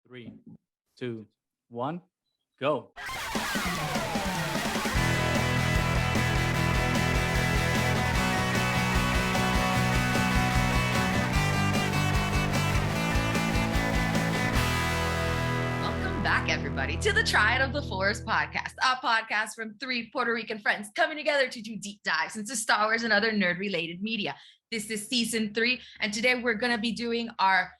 Three, two, one, go. Welcome back, everybody, to the Triad of the Forest podcast, a podcast from three Puerto Rican friends coming together to do deep dives into Star Wars and other nerd-related media. This is season 3, and today we're going to be doing our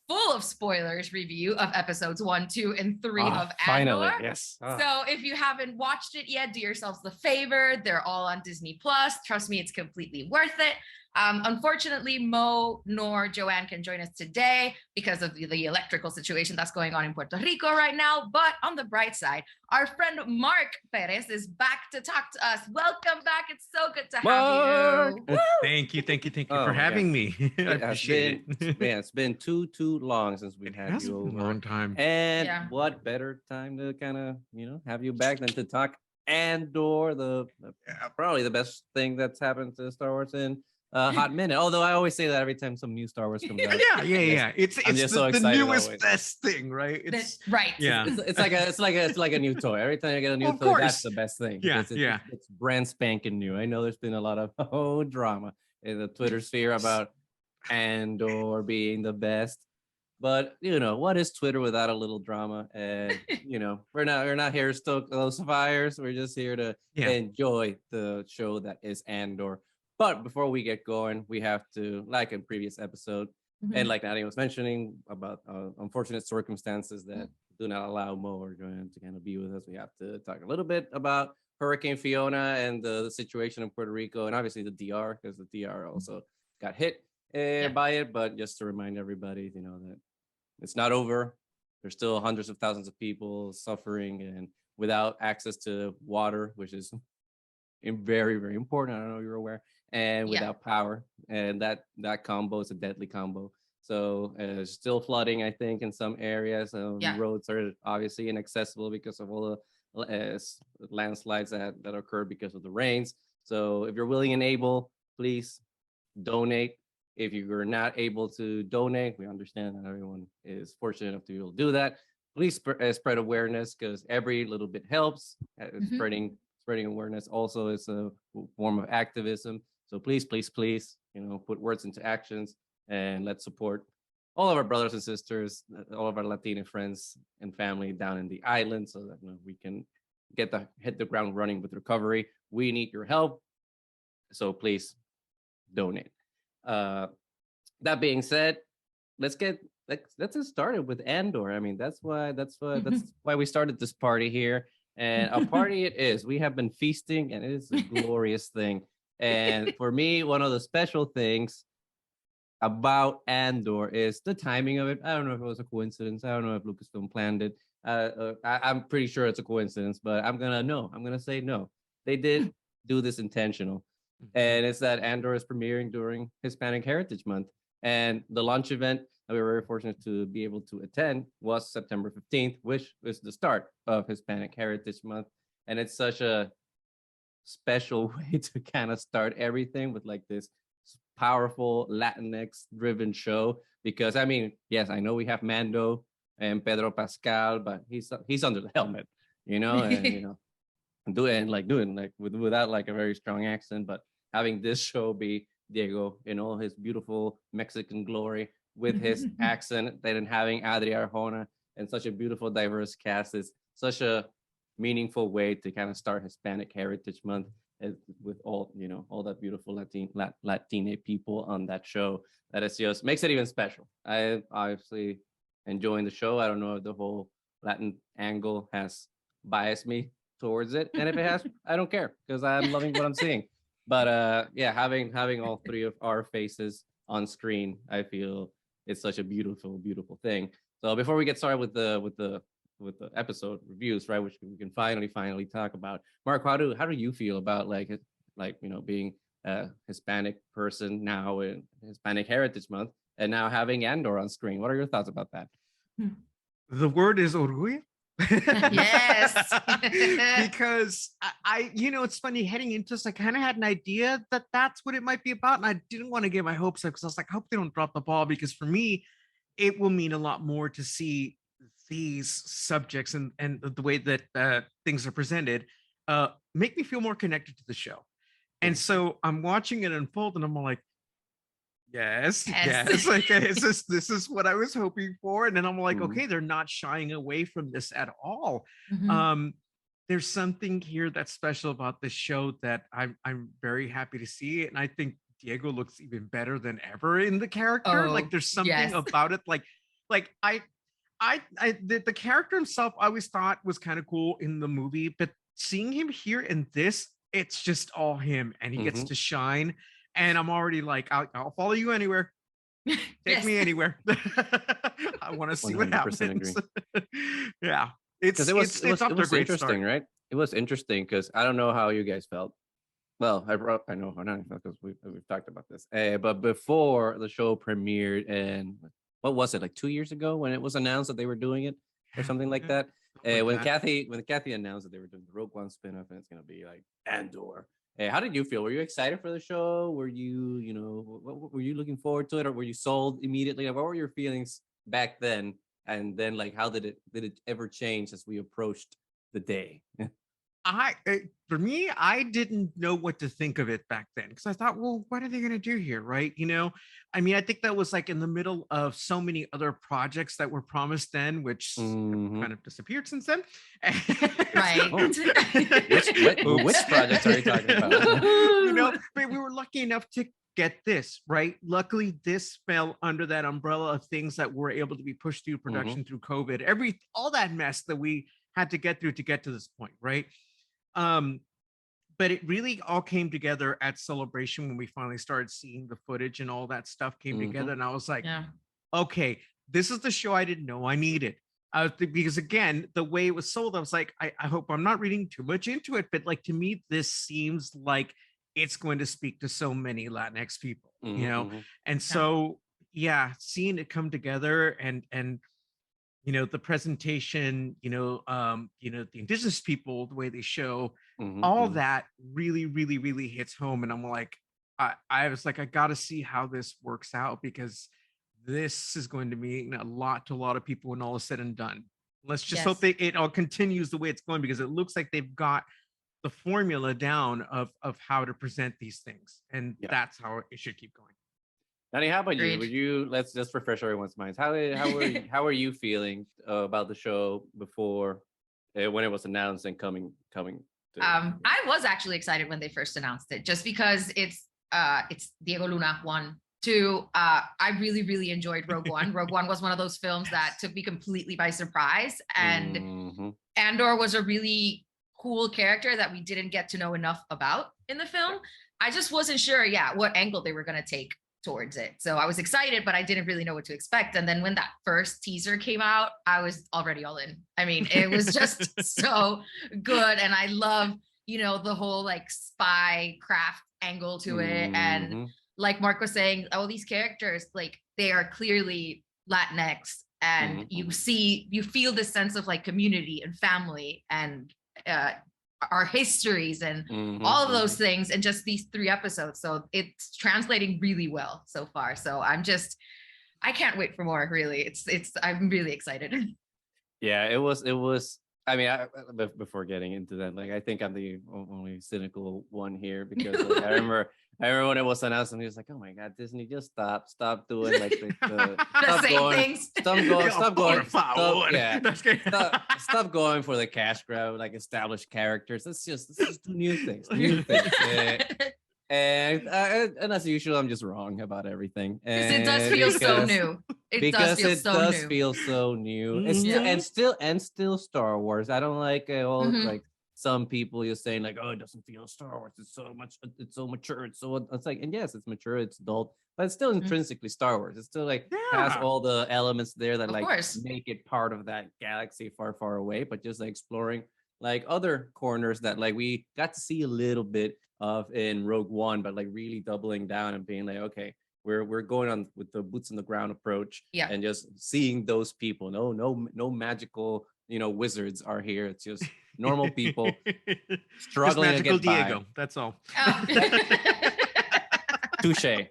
full of spoilers review of episodes 1, 2, and 3 of Andor. Finally, yes. So if you haven't watched it yet, do yourselves the favor. They're all on Disney Plus. Trust me, it's completely worth it. Unfortunately, Mo nor Joanne can join us today because of the electrical situation that's going on in Puerto Rico right now. But on the bright side, our friend Mark Perez is back to talk to us. Welcome back. It's so good to have you. Thank you for having me. I appreciate it. Man, it's been too long since we've had you over. A long time. And what better time to kind of, have you back than to talk Andor, probably the best thing that's happened to Star Wars in a hot minute. Although I always say that every time some new Star Wars comes out. Yeah. It's just so the excited newest always. best thing, right? It's right. Yeah. It's like a new toy. Every time you get a new Of toy, course. that's the best thing. Yeah, It's brand spanking new. I know there's been a lot of drama in the Twitter sphere about Andor being the best. But what is Twitter without a little drama? And we're not here to stoke those fires. We're just here to enjoy the show that is Andor. But before we get going, we have to, like in previous episode, and like Nani was mentioning about unfortunate circumstances that do not allow Mo or Joanne to kind of be with us. We have to talk a little bit about Hurricane Fiona and the situation in Puerto Rico, and obviously the DR, because the DR also got hit by it. But just to remind everybody, that it's not over. There's still hundreds of thousands of people suffering and without access to water, which is very, very important. I don't know if you're aware. And without power, and that combo is a deadly combo. So still flooding, I think, in some areas. Roads are obviously inaccessible because of all the landslides that occurred because of the rains. So if you're willing and able, please donate. If you're not able to donate, we understand that everyone is fortunate enough to be able to do that. Please spread awareness, because every little bit helps. Spreading awareness also is a form of activism. So please, put words into actions, and let's support all of our brothers and sisters, all of our Latino friends and family down in the island, so that we can hit the ground running with recovery. We need your help, so please donate. That being said, let's get started with Andor. I mean, that's why we started this party here, and a party it is. We have been feasting, and it is a glorious thing. And for me, one of the special things about Andor is the timing of it. I don't know if it was a coincidence. I don't know if Lucasfilm planned it. I'm pretty sure it's a coincidence, but I'm gonna say no. They did do this intentional. And it's that Andor is premiering during Hispanic Heritage Month. And the launch event that we were very fortunate to be able to attend was September 15th, which was the start of Hispanic Heritage Month. And it's such a special way to kind of start everything with like this powerful Latinx driven show, because I mean, yes, I know we have Mando and Pedro Pascal, but he's under the helmet, and doing without like a very strong accent, but having this show be Diego in all his beautiful Mexican glory with his accent, then having Adria Arjona and such a beautiful diverse cast is such a meaningful way to kind of start Hispanic Heritage Month, with all that beautiful Latina people on that show. That is just makes it even special. I obviously enjoying the show. I don't know if the whole Latin angle has biased me towards it, and if it has, I don't care, because I'm loving what I'm seeing. But having all three of our faces on screen, I feel it's such a beautiful thing. So before we get started with the episode reviews, right, which we can finally talk about. Mark, how do you feel about being a Hispanic person now in Hispanic Heritage Month, and now having Andor on screen? What are your thoughts about that? The word is orgullo. Yes. Because I it's funny, heading into this, I kind of had an idea that that's what it might be about, and I didn't want to get my hopes up, because I was like, I hope they don't drop the ball, because for me, it will mean a lot more to see these subjects and the way that things are presented make me feel more connected to the show. And so I'm watching it unfold and I'm like, yes, like this is what I was hoping for. And then I'm like, okay, they're not shying away from this at all. There's something here that's special about this show that I'm very happy to see. And I think Diego looks even better than ever in the character. Like there's something about it. Like the character himself I always thought was kind of cool in the movie, but seeing him here in this, it's just all him and he gets to shine. And I'm already like, I'll follow you anywhere. Take me anywhere. I want to see what happens. Yeah. It was interesting, start. right? It was interesting because I don't know how you guys felt. Well, I know how Nani felt because we've talked about this. But before the show premiered, and what was it, like 2 years ago when it was announced that they were doing it or something like that? When Kathy announced that they were doing the Rogue One spinoff and it's gonna be like Andor. How did you feel? Were you excited for the show? Were you, what were you looking forward to it, or were you sold immediately? What were your feelings back then? And then, like, how did it ever change as we approached the day? For me, I didn't know what to think of it back then because I thought, well, what are they going to do here, right? I mean, I think that was like in the middle of so many other projects that were promised then, which kind of disappeared since then. Right. Which projects are you talking about? But we were lucky enough to get this, right? Luckily, this fell under that umbrella of things that were able to be pushed through production through COVID, all that mess that we had to get through to get to this point, right? But it really all came together at Celebration when we finally started seeing the footage and all that stuff came together. And I was like, okay, this is the show I didn't know I needed. Because again, the way it was sold, I was like, I hope I'm not reading too much into it, but like to me, this seems like it's going to speak to so many Latinx people, And so, seeing it come together and the presentation, the indigenous people, the way they show, all that really, really, really hits home. And I'm like, I was like, I got to see how this works out because this is going to mean a lot to a lot of people when all is said and done. Let's just hope it all continues the way it's going because it looks like they've got the formula down of how to present these things. And that's how it should keep going. Nani, how about you? Let's just refresh everyone's minds. How are you feeling about the show before when it was announced and coming? I was actually excited when they first announced it, just because it's Diego Luna 1, 2. I really, really enjoyed Rogue One. Rogue One was one of those films that took me completely by surprise, and Andor was a really cool character that we didn't get to know enough about in the film. I just wasn't sure, what angle they were going to take towards it. So I was excited, but I didn't really know what to expect. And then when that first teaser came out, I was already all in. I mean, it was just so good. And I love, the whole like spy craft angle to it. And like Mark was saying, all these characters, like they are clearly Latinx, and you feel this sense of like community and family and our histories and all of those things in just these 3 episodes. So it's translating really well so far. So I can't wait for more, really. I'm really excited. Yeah, it was. I mean, before getting into that, like, I think I'm the only cynical one here because like, I remember when it was announced and he was like, oh my God, Disney, just stop doing like the same things. Stop going for the cash grab, like established characters. Let's just do new things. And as usual, I'm just wrong about everything. Because it does feel so new. It does feel so new. And still Star Wars. I don't like like some people you're saying like, oh, it doesn't feel Star Wars. It's so mature. It's like, and yes, it's mature, it's adult, but it's still intrinsically Star Wars. It's still like has all the elements there that make it part of that galaxy far, far away, but just like exploring like other corners that like we got to see a little bit of in Rogue One, but like really doubling down and being like, okay, we're going on with the boots on the ground approach, and just seeing those people. No magical, wizards are here. It's just normal people struggling to get by. Diego, that's all. Touche.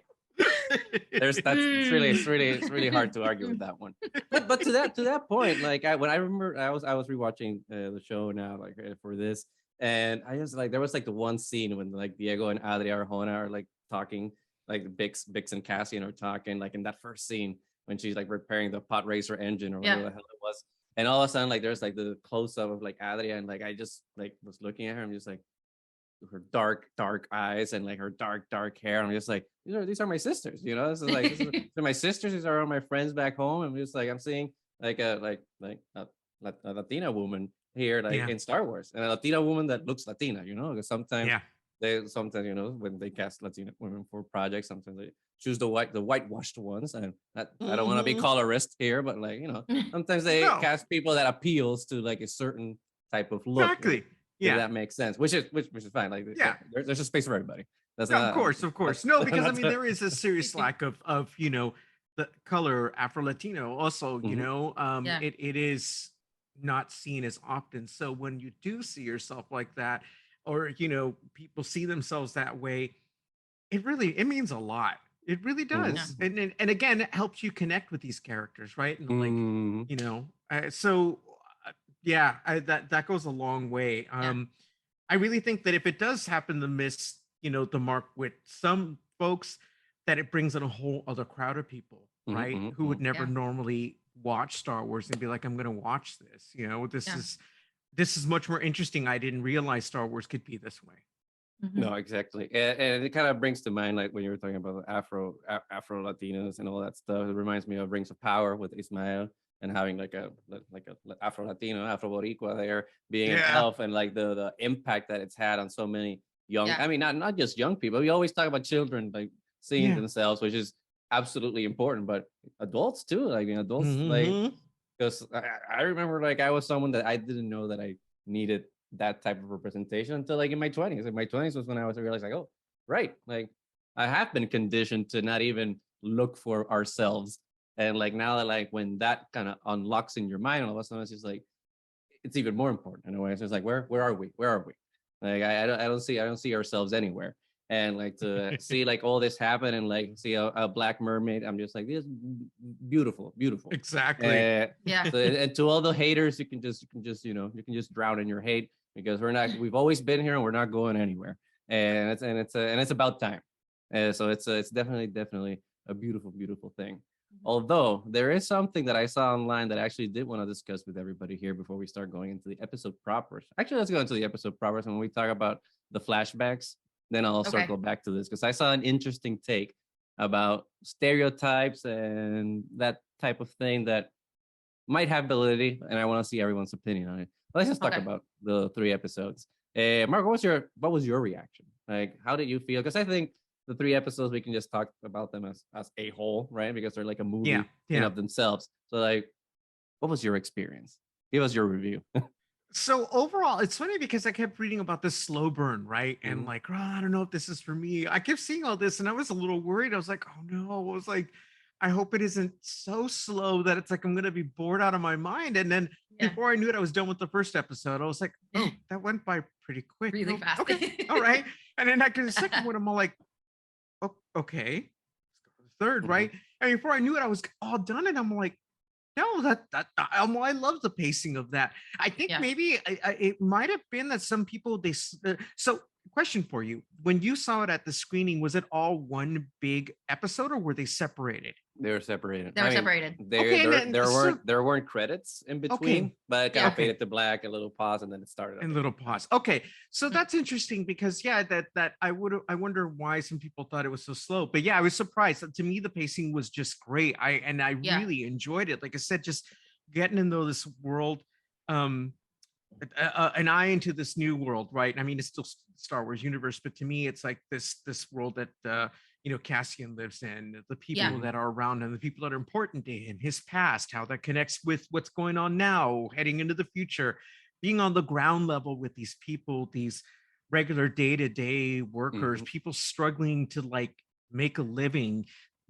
It's really hard to argue with that one. But to that point, like when I remember I was rewatching the show now, like for this, and I just like there was like the one scene when like Diego and Adria Arjona are like talking, like Bix and Cassian are talking, like in that first scene when she's like repairing the pod racer engine or whatever the hell it was. And all of a sudden, like there's like the close up of like Adria, and like I just like was looking at her, I'm just like her dark eyes and like her dark hair. I'm just like, these are my sisters, you know. This is like these are my sisters. These are all my friends back home. And just like I'm seeing like a Latina woman here, like in Star Wars, and a Latina woman that looks Latina, you know. Because sometimes you know, when they cast Latina women for projects, sometimes they choose the whitewashed ones. And I don't want to be colorist here, but like, you know, sometimes they cast people that appeals to like a certain type of look. Exactly. Yeah, that makes sense. Which is fine. Like, there's a space for everybody. That's of course. No, because I mean there is a serious lack of you know, the color Afro Latino. Also, you know, it is not seen as often. So when you do see yourself like that, or you know, people see themselves that way, it means a lot. It really does. And again, it helps you connect with these characters, right? And like, you know, that goes a long way. I really think that if it does happen to miss, you know, the mark with some folks, that it brings in a whole other crowd of people, right? Who would never normally watch Star Wars and be like, I'm going to watch this. You know, this is much more interesting. I didn't realize Star Wars could be this way. No, exactly. And it kind of brings to mind, like when you were talking about Afro Latinos and all that stuff, it reminds me of Rings of Power with Ismael, and having like a Afro Latino, Afro Boricua there being an elf, and like the impact that it's had on so many young, I mean, not just young people. We always talk about children like seeing themselves, which is absolutely important, but adults too. Like, you know, adults, like, because I remember like I was someone that I didn't know that I needed that type of representation until like in my 20s. In my 20s was when I realized like, oh, right, like I have been conditioned to not even look for ourselves. And like now that like when that kind of unlocks in your mind, all of a sudden it's just like it's even more important in a way. It's just like where are we? Like I don't see ourselves anywhere. And like to see like all this happen and like see a black mermaid, I'm just like, this is beautiful. Exactly. So, and to all the haters, you can just drown in your hate, because we've always been here and we're not going anywhere. And it's about time. So it's definitely a beautiful thing. Although there is something that I saw online that I actually did want to discuss with everybody here before we start going into the episode proper. Actually, let's go into the episode proper. And when we talk about the flashbacks, then I'll circle back to this, because I saw an interesting take about stereotypes and that type of thing that might have validity, and I want to see everyone's opinion on it. But let's just talk about the 3 episodes. Mark, what was your reaction? Like, how did you feel? Because I think the 3 episodes, we can just talk about them as a whole, right? Because they're like a movie in of themselves. So like, what was your experience? Give us your review. So overall, it's funny because I kept reading about this slow burn, right? And like, oh, I don't know if this is for me. I kept seeing all this and I was a little worried. I was like, oh no. I was like, I hope it isn't so slow that it's like I'm gonna be bored out of my mind. And then before I knew it, I was done with the first episode. I was like, oh, that went by pretty quick. Really fast. Okay, all right. And then after the second one, I'm all like, oh, okay, let's go for the third, right? And before I knew it, I was all done, and I'm like, no, I love the pacing of that. I think maybe it might have been that some people so question for you: when you saw it at the screening, was it all one big episode or were they separated? They were separated. There weren't credits in between, but it kind of faded to black, a little pause, and then it started. And little pause. Okay, so that's interesting because that I wonder why some people thought it was so slow. But yeah, I was surprised. To me, the pacing was just great. I really enjoyed it. Like I said, just getting into this world, an eye into this new world, right? I mean, it's still Star Wars universe, but to me, it's like this world that Cassian lives in, the people that are around him, the people that are important to him, his past, how that connects with what's going on now, heading into the future, being on the ground level with these people, these regular day-to-day workers, people struggling to like make a living,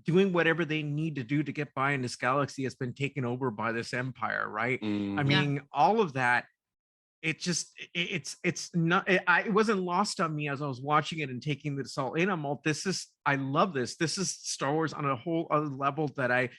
doing whatever they need to do to get by in this galaxy that's been taken over by this empire, right? I mean, all of that. it's not it wasn't lost on me as I was watching it and taking this all in. I love this. This is Star Wars on a whole other level that I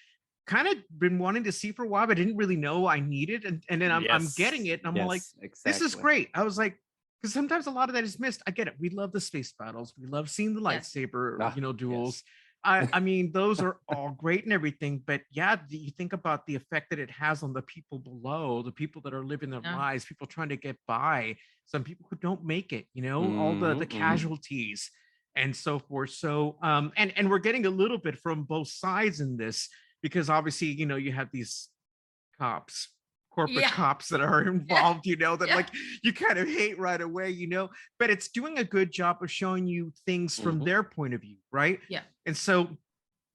kind of been wanting to see for a while, but I didn't really know I needed. And then I'm getting it, and I'm like, this is great. I was like, because sometimes a lot of that is missed. I get it. We love the space battles. We love seeing the lightsaber, duels. I mean, those are all great and everything, but yeah, you think about the effect that it has on the people below, the people that are living their lives, people trying to get by, some people who don't make it, all the casualties and so forth. So, and we're getting a little bit from both sides in this, because obviously, you have these cops, corporate cops that are involved, that like you kind of hate right away, but it's doing a good job of showing you things from their point of view, right? Yeah. And so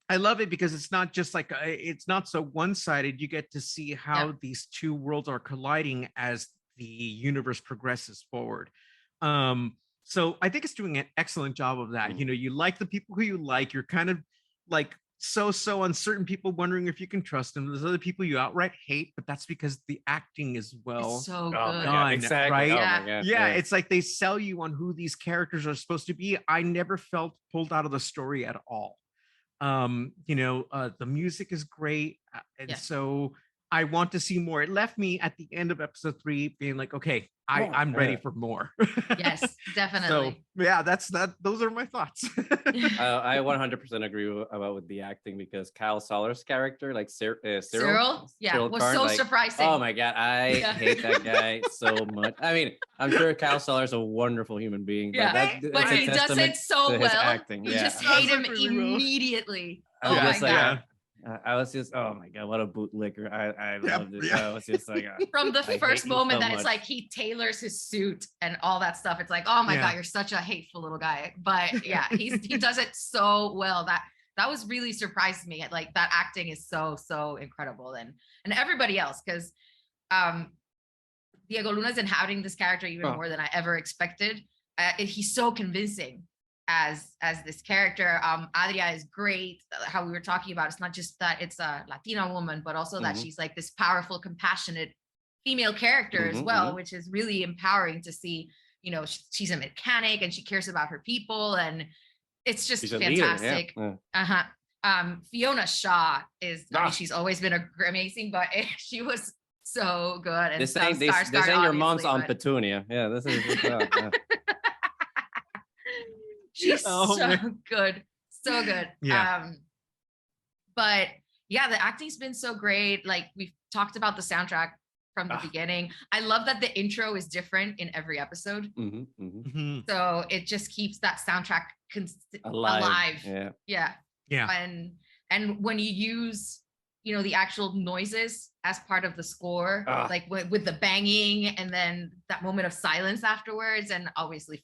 I love it because it's not just like it's not so one-sided. You get to see how these two worlds are colliding as the universe progresses forward. So I think it's doing an excellent job of that. You like the people who you like. You're kind of like so on certain people, wondering if you can trust them. There's other people you outright hate, but that's because the acting is well so done, exactly. right? Yeah, it's like they sell you on who these characters are supposed to be. I never felt pulled out of the story at all. The music is great, and so I want to see more. It left me at the end of episode 3 being like, okay, I'm ready for more. Yes, definitely. So yeah, that's that. Those are my thoughts. I 100% agree with the acting, because Kyle Solar's character, like Cyril, was Karn, so surprising. Oh my god, I hate that guy so much. I mean, I'm sure Kyle Solar's a wonderful human being, but he does it so well. Acting. You just hate him immediately. Oh my god. I was just, oh my god, what a bootlicker. I loved it. I was just like, from the first moment that it's like he tailors his suit and all that stuff, it's like, oh my god, you're such a hateful little guy. But yeah, he does it so well. That was really surprised me. Like, that acting is so incredible. And everybody else, because Diego Luna's inhabiting this character even more than I ever expected. He's so convincing as this character. Adria is great. How we were talking about, it's not just that it's a Latina woman, but also that she's like this powerful, compassionate female character as well, which is really empowering to see. She's a mechanic and she cares about her people, and it's just fantastic. Fiona Shaw is, I mean, she's always been amazing, but she was so good. And this ain't your mom's on Petunia. Yeah, this is she's so good. Yeah. But yeah, the acting's been so great. Like, we've talked about the soundtrack from the beginning. I love that the intro is different in every episode. So it just keeps that soundtrack alive. Yeah. And when you use, the actual noises as part of the score, like with the banging and then that moment of silence afterwards, and obviously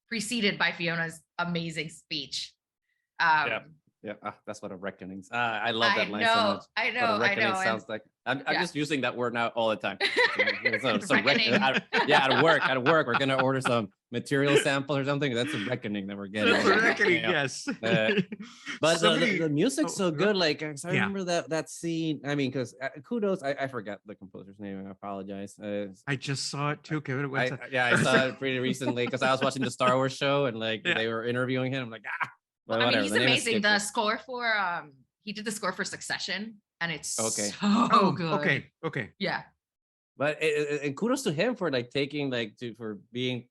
preceded by Fiona's amazing speech. That's what a reckoning. I love that line so much. I know. What a reckoning sounds like. I'm just using that word now all the time. So at work, we're gonna order some material sample or something. That's a reckoning that we're getting. That's a reckoning, yes. But the music's so good. Like, I remember that scene. I mean, because kudos. I forgot the composer's name. I apologize. I just saw it too. I saw it pretty recently because I was watching the Star Wars show and they were interviewing him. I'm like, Well, I mean, he's amazing. The score for he did the score for Succession, and it's so good. Okay. Yeah. But and kudos to him for taking for being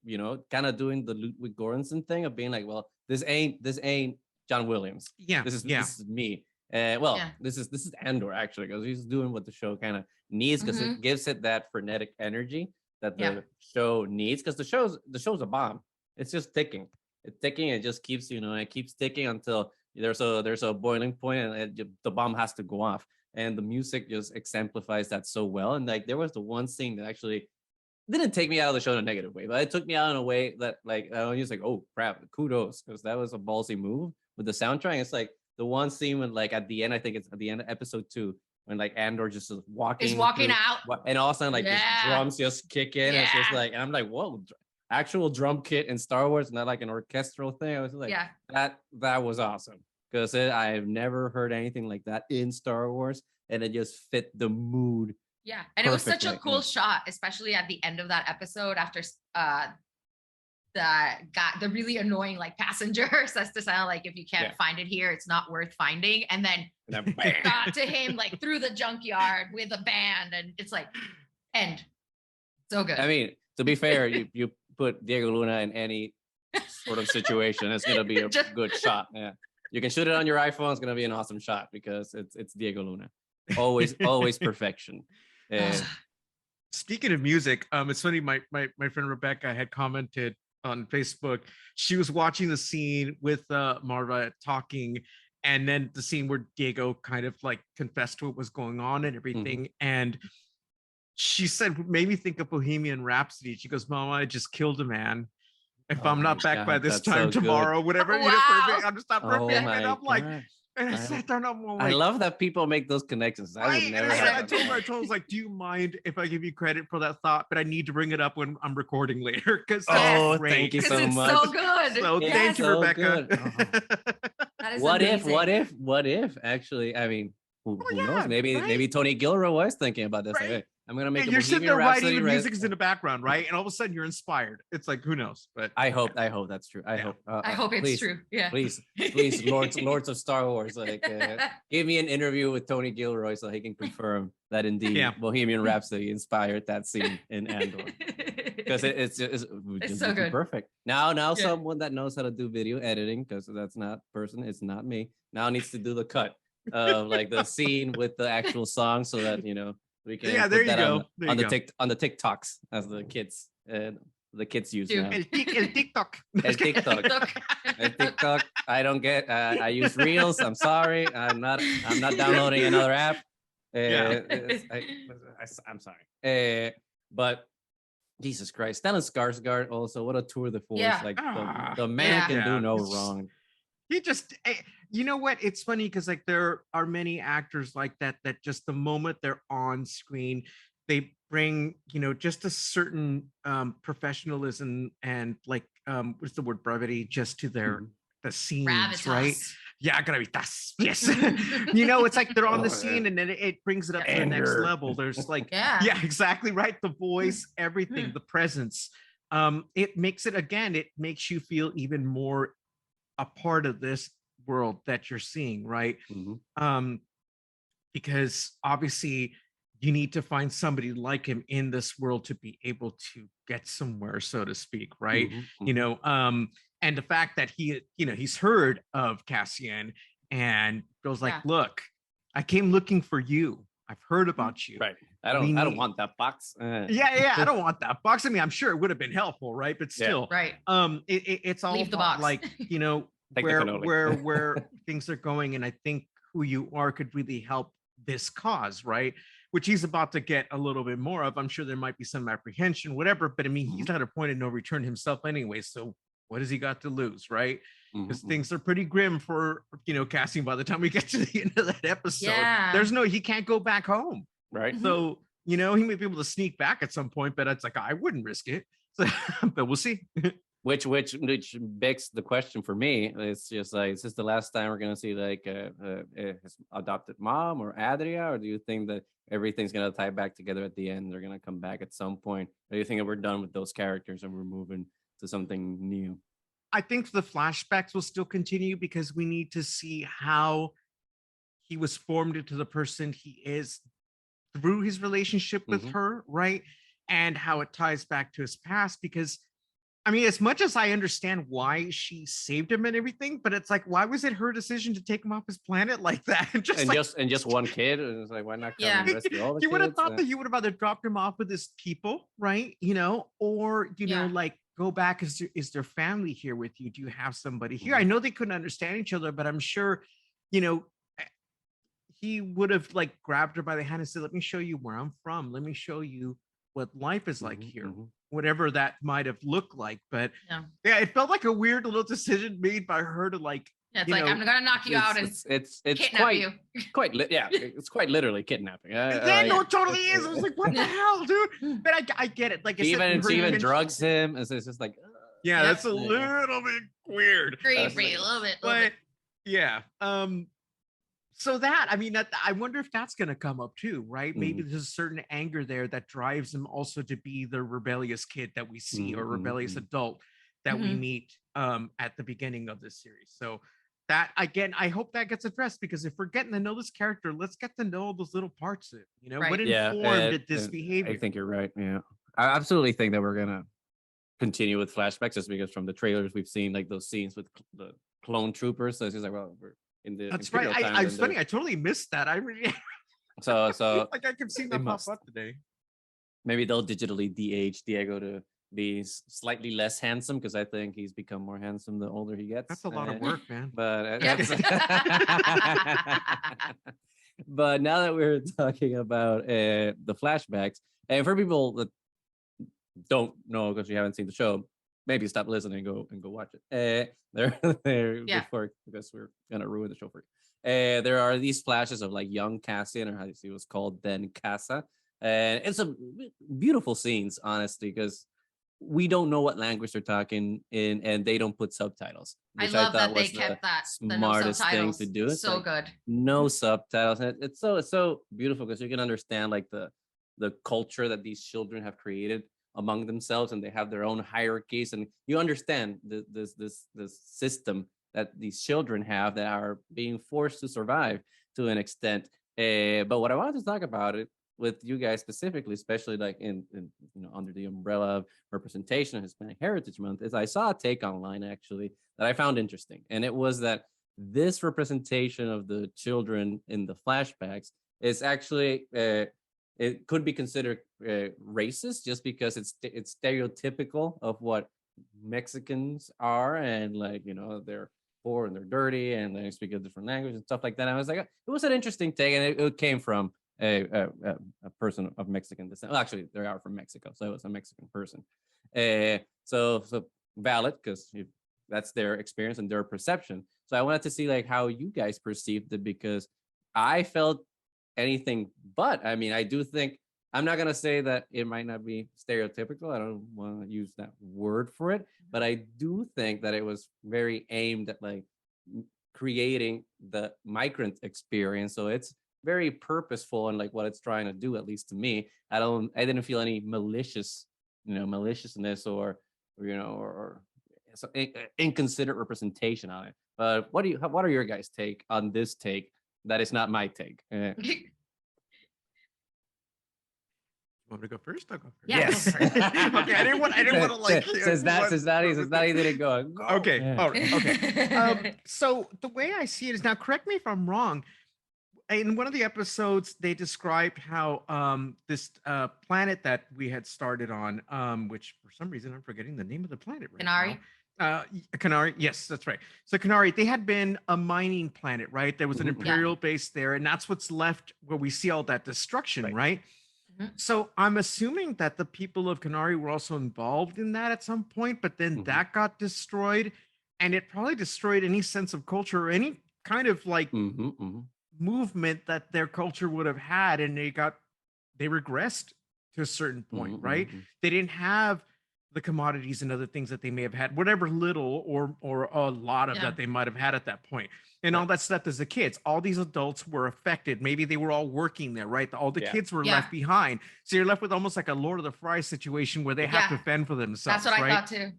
kind of doing the Ludwig Göransson thing of being like, well, this ain't John Williams. Yeah. This is me. This is Andor, actually, because he's doing what the show kind of needs, because it gives it that frenetic energy that the show needs, because the show's a bomb. It's just ticking. It's ticking. It just keeps, it keeps ticking until there's a boiling point, and the bomb has to go off. And the music just exemplifies that so well. And there was the one scene that actually didn't take me out of the show in a negative way, but it took me out in a way that I was just like, oh crap, kudos, because that was a ballsy move with the soundtrack. It's like the one scene when at the end, I think it's at the end of episode 2, when Andor just is walking out, and all of a sudden the drums just kick in. And it's just and I'm like, whoa, actual drum kit in Star Wars, not like an orchestral thing. I was like, that was awesome, because I've never heard anything like that in Star Wars, and it just fit the mood Yeah, and it was such a Perfect, cool shot, especially at the end of that episode after the really annoying like passenger says to Santa, like, if you can't find it here, it's not worth finding. And then got to him like through the junkyard with a band, and it's like end. So good. I mean, to be fair, you put Diego Luna in any sort of situation, it's gonna be a good shot. Yeah. You can shoot it on your iPhone, it's gonna be an awesome shot because it's Diego Luna. Always perfection. Speaking of music, it's funny, my friend Rebecca had commented on Facebook. She was watching the scene with Marva talking, and then the scene where Diego kind of like confessed to what was going on and everything. And she said, made me think of Bohemian Rhapsody. She goes, Mama, I just killed a man. If I'm not back by this time tomorrow, whatever, you know, perfect. I'm just not perfect. And I'm like, and I sat there and I'm like, I love that people make those connections. I would never. I told her, I was like, do you mind if I give you credit for that thought? But I need to bring it up when I'm recording later. Because thank you so much. So good. So thank you, so Rebecca. That is what amazing. if actually, I mean, who knows? Maybe Tony Gilroy was thinking about this. Like, hey, I'm gonna make. You're sitting there writing, the music is in the background, right? And all of a sudden, you're inspired. It's like, who knows? But I hope that's true. I hope it's true. Yeah. Please, Lords of Star Wars, like, give me an interview with Tony Gilroy so he can confirm that indeed Bohemian Rhapsody inspired that scene in Andor. Because it's so good. Perfect. Now someone that knows how to do video editing, because that's not person, it's not me. Now needs to do the cut of like the scene with the actual song so that we can there you go. on the TikToks as the kids use now. El TikTok. El TikTok. I don't get. I use Reels. I'm sorry. I'm not downloading another app. I'm sorry. But Jesus Christ, Stellan Skarsgård also, what a tour de force. Yeah. Like the man can do no wrong. He just, you know what? It's funny because like there are many actors like that just the moment they're on screen, they bring, just a certain professionalism and like, what's the word, brevity, just to the scenes, Gravitas. Right? Yeah, gravitas. Yes. It's like they're on the scene and then it brings it up to the next level. There's like, yeah, exactly right. The voice, everything, the presence. It makes you feel even more a part of this world that you're seeing, right? Because obviously you need to find somebody like him in this world to be able to get somewhere, so to speak, right? And the fact that he's heard of Cassian and goes like, look, I came looking for you. I've heard about you. Right. I don't want that box. I don't want that box. I mean, I'm sure it would have been helpful, right? But still, right. It's all Leave the about box. like, where things are going. And I think who you are could really help this cause, right? Which he's about to get a little bit more of. I'm sure there might be some apprehension, whatever, but I mean, he's at a point of no return himself anyway. So what has he got to lose, right? Because things are pretty grim for, Cassian by the time we get to the end of that episode. Yeah. He can't go back home. Right. So, he may be able to sneak back at some point, but it's like, I wouldn't risk it. So, but we'll see. Which begs the question for me. It's just like, is this the last time we're going to see like his adopted mom or Adria? Or do you think that everything's going to tie back together at the end? They're going to come back at some point? Or do you think that we're done with those characters and we're moving to something new? I think the flashbacks will still continue because we need to see how he was formed into the person he is through his relationship with her, right? And how it ties back to his past. Because, I mean, as much as I understand why she saved him and everything, but it's like, why was it her decision to take him off his planet like that? just one kid? And it's like, why not come and rescue all the kids? You would have thought that you would have either dropped him off with his people, right? Or, like, go back. Is there family here with you? Do you have somebody here? I know they couldn't understand each other, but I'm sure, he would have like grabbed her by the hand and said, let me show you where I'm from. Let me show you what life is like here, whatever that might have looked like. But it felt like a weird little decision made by her to like, it's like, I'm gonna knock you out and it's kidnap you. It's quite literally kidnapping. No, it totally is. I was like, what the hell, dude? But I get it. Like, she even drugs him. It's just like, that's a little bit weird. Creepy, a little bit. But yeah. So that, I mean, I wonder if that's going to come up too, right? Maybe Mhm. there's a certain anger there that drives him also to be the rebellious kid that we see, or rebellious Mhm. adult that we meet at the beginning of this series. So that, again, I hope that gets addressed, because if we're getting to know this character, let's get to know all those little parts of it. You know, what Right. Yeah, informed this I behavior? think you're right. Yeah, I absolutely think that we're gonna continue with flashbacks, just because from the trailers we've seen like those scenes with the clone troopers. So it's just like, well, we're in the That's right. Imperial times, It's and they're funny. I totally missed that. I really so like, I kept seeing they that pop must. up today. Maybe they'll digitally de-age Diego to be slightly less handsome, because I think he's become more handsome the older he gets. That's a lot of work, man. But Yep. but now that we're talking about the flashbacks, and for people that don't know because you haven't seen the show, maybe stop listening and go watch it. There Yeah. before, because we're gonna ruin the show for you. There are these flashes of like young Cassian, or how he was called then, Casa, and it's a beautiful scenes, honestly, because we don't know what language they're talking in, and they don't put subtitles, I which love thought that they was the kept that. The no smartest thing subtitles. to do. It's So like, good. no subtitles, and it's so beautiful, because you can understand like the culture that these children have created among themselves, and they have their own hierarchies, and you understand this system that these children have that are being forced to survive to an extent. But what I wanted to talk about it with you guys specifically, especially like in under the umbrella of representation of Hispanic Heritage Month, is I saw a take online actually that I found interesting, and it was that this representation of the children in the flashbacks is actually it could be considered racist, just because it's stereotypical of what Mexicans are, and like they're poor and they're dirty and they speak a different language and stuff like that. And I was like, it was an interesting take, and it came from a person of Mexican descent. Well, actually, they are from Mexico, so it was a Mexican person. So valid, because that's their experience and their perception. So I wanted to see like how you guys perceived it, because I felt anything but. I mean, I do think, I'm not gonna say that it might not be stereotypical. I don't want to use that word for it, but I do think that it was very aimed at like creating the migrant experience. So it's very purposeful and like what it's trying to do, at least to me. I didn't feel any maliciousness or so inconsiderate representation on it. But what are your guys' take on this take? That is not my take. Want me to go first? I'll go first. Yeah, Yes. Okay, I didn't want to like Since Nani didn't go. Okay. Yeah. All right. Okay. So the way I see it is, now correct me if I'm wrong. In one of the episodes, they described how this planet that we had started on, which for some reason I'm forgetting the name of the planet right Canary. now. Canary. Yes, that's right. So Canary, they had been a mining planet, right? There was an imperial base there, and that's what's left where we see all that destruction, right? So I'm assuming that the people of Canary were also involved in that at some point, but then that got destroyed, and it probably destroyed any sense of culture or any kind of like movement that their culture would have had, and they regressed to a certain point, right? They didn't have the commodities and other things that they may have had, whatever little or a lot of that they might have had at that point. And all that stuff as the kids, all these adults were affected. Maybe they were all working there, right? All the kids were left behind. So you're left with almost like a Lord of the Flies situation where they have to fend for themselves. That's what right? I thought too.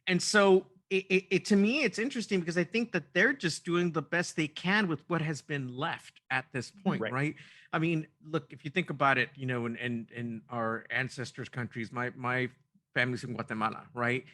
And so it to me, it's interesting because I think that they're just doing the best they can with what has been left at this point, right? I mean, look, if you think about it, in our ancestors' countries, my family's in Guatemala, right?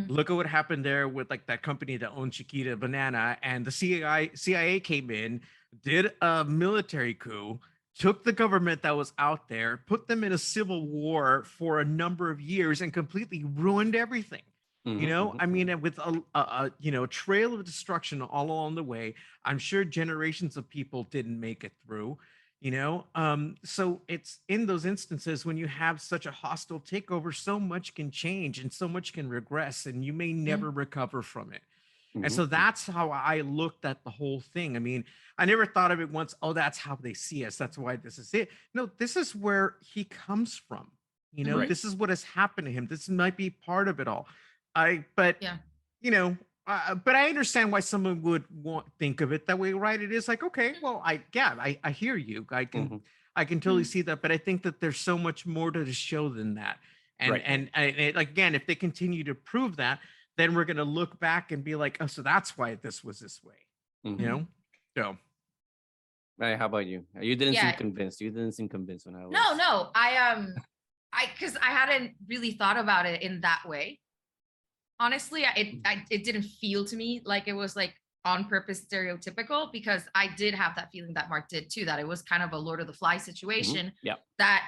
Look at what happened there with like that company that owned Chiquita Banana, and the CIA came in, did a military coup, took the government that was out there, put them in a civil war for a number of years, and completely ruined everything. I mean, with a trail of destruction all along the way. I'm sure generations of people didn't make it through. So it's in those instances when you have such a hostile takeover, so much can change and so much can regress, and you may never recover from it. And so that's how I looked at the whole thing. I mean, I never thought of it once, oh, that's how they see us, that's why this is it. No, this is where he comes from. This is what has happened to him. This might be part of it all. but I understand why someone would think of it that way, right? It is like, okay, well, I hear you. I can totally see that, but I think that there's so much more to the show than that. And Right. and again, if they continue to prove that, then we're gonna look back and be like, oh, so that's why this was this way, you know? So. Right, how about you? You didn't seem convinced. You didn't seem convinced when I was. No, because I hadn't really thought about it in that way. Honestly, it didn't feel to me like it was like on purpose stereotypical, because I did have that feeling that Mark did too, that it was kind of a Lord of the Flies situation that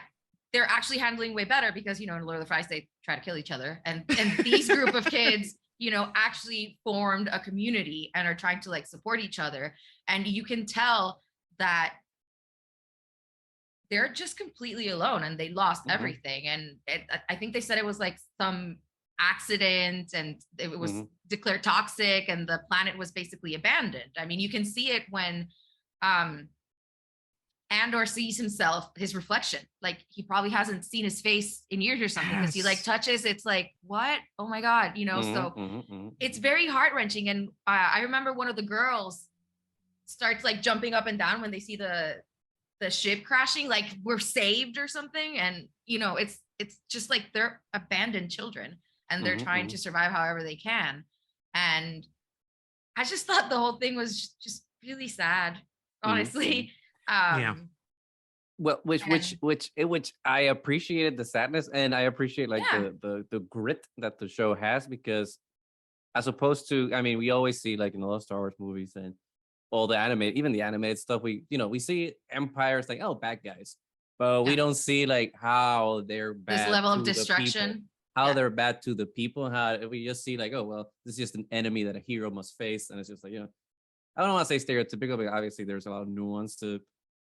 they're actually handling way better, because, you know, in Lord of the Flies, they try to kill each other. And these group of kids, you know, actually formed a community and are trying to like support each other. And you can tell that they're just completely alone and they lost everything. And I think they said it was like some accident and it was declared toxic and the planet was basically abandoned. I mean, you can see it when Andor sees himself, his reflection. Like, he probably hasn't seen his face in years or something, because he like touches, it's like, what? Oh my God, you know? So it's very heart-wrenching. And I remember one of the girls starts like jumping up and down when they see the ship crashing, like we're saved or something. And, you know, it's just like they're abandoned children and they're trying to survive however they can. And I just thought the whole thing was just really sad, honestly. Well, which I appreciated the sadness, and I appreciate like the grit that the show has, because as opposed to, I mean, we always see like in all the Star Wars movies and all the animated, even the animated stuff, we see empires like, oh, bad guys, but we don't see like how they're bad. This level of destruction. How they're bad to the people. How we just see like, oh, well, this is just an enemy that a hero must face. And it's just like, you know, I don't want to say stereotypical, but obviously there's a lot of nuance to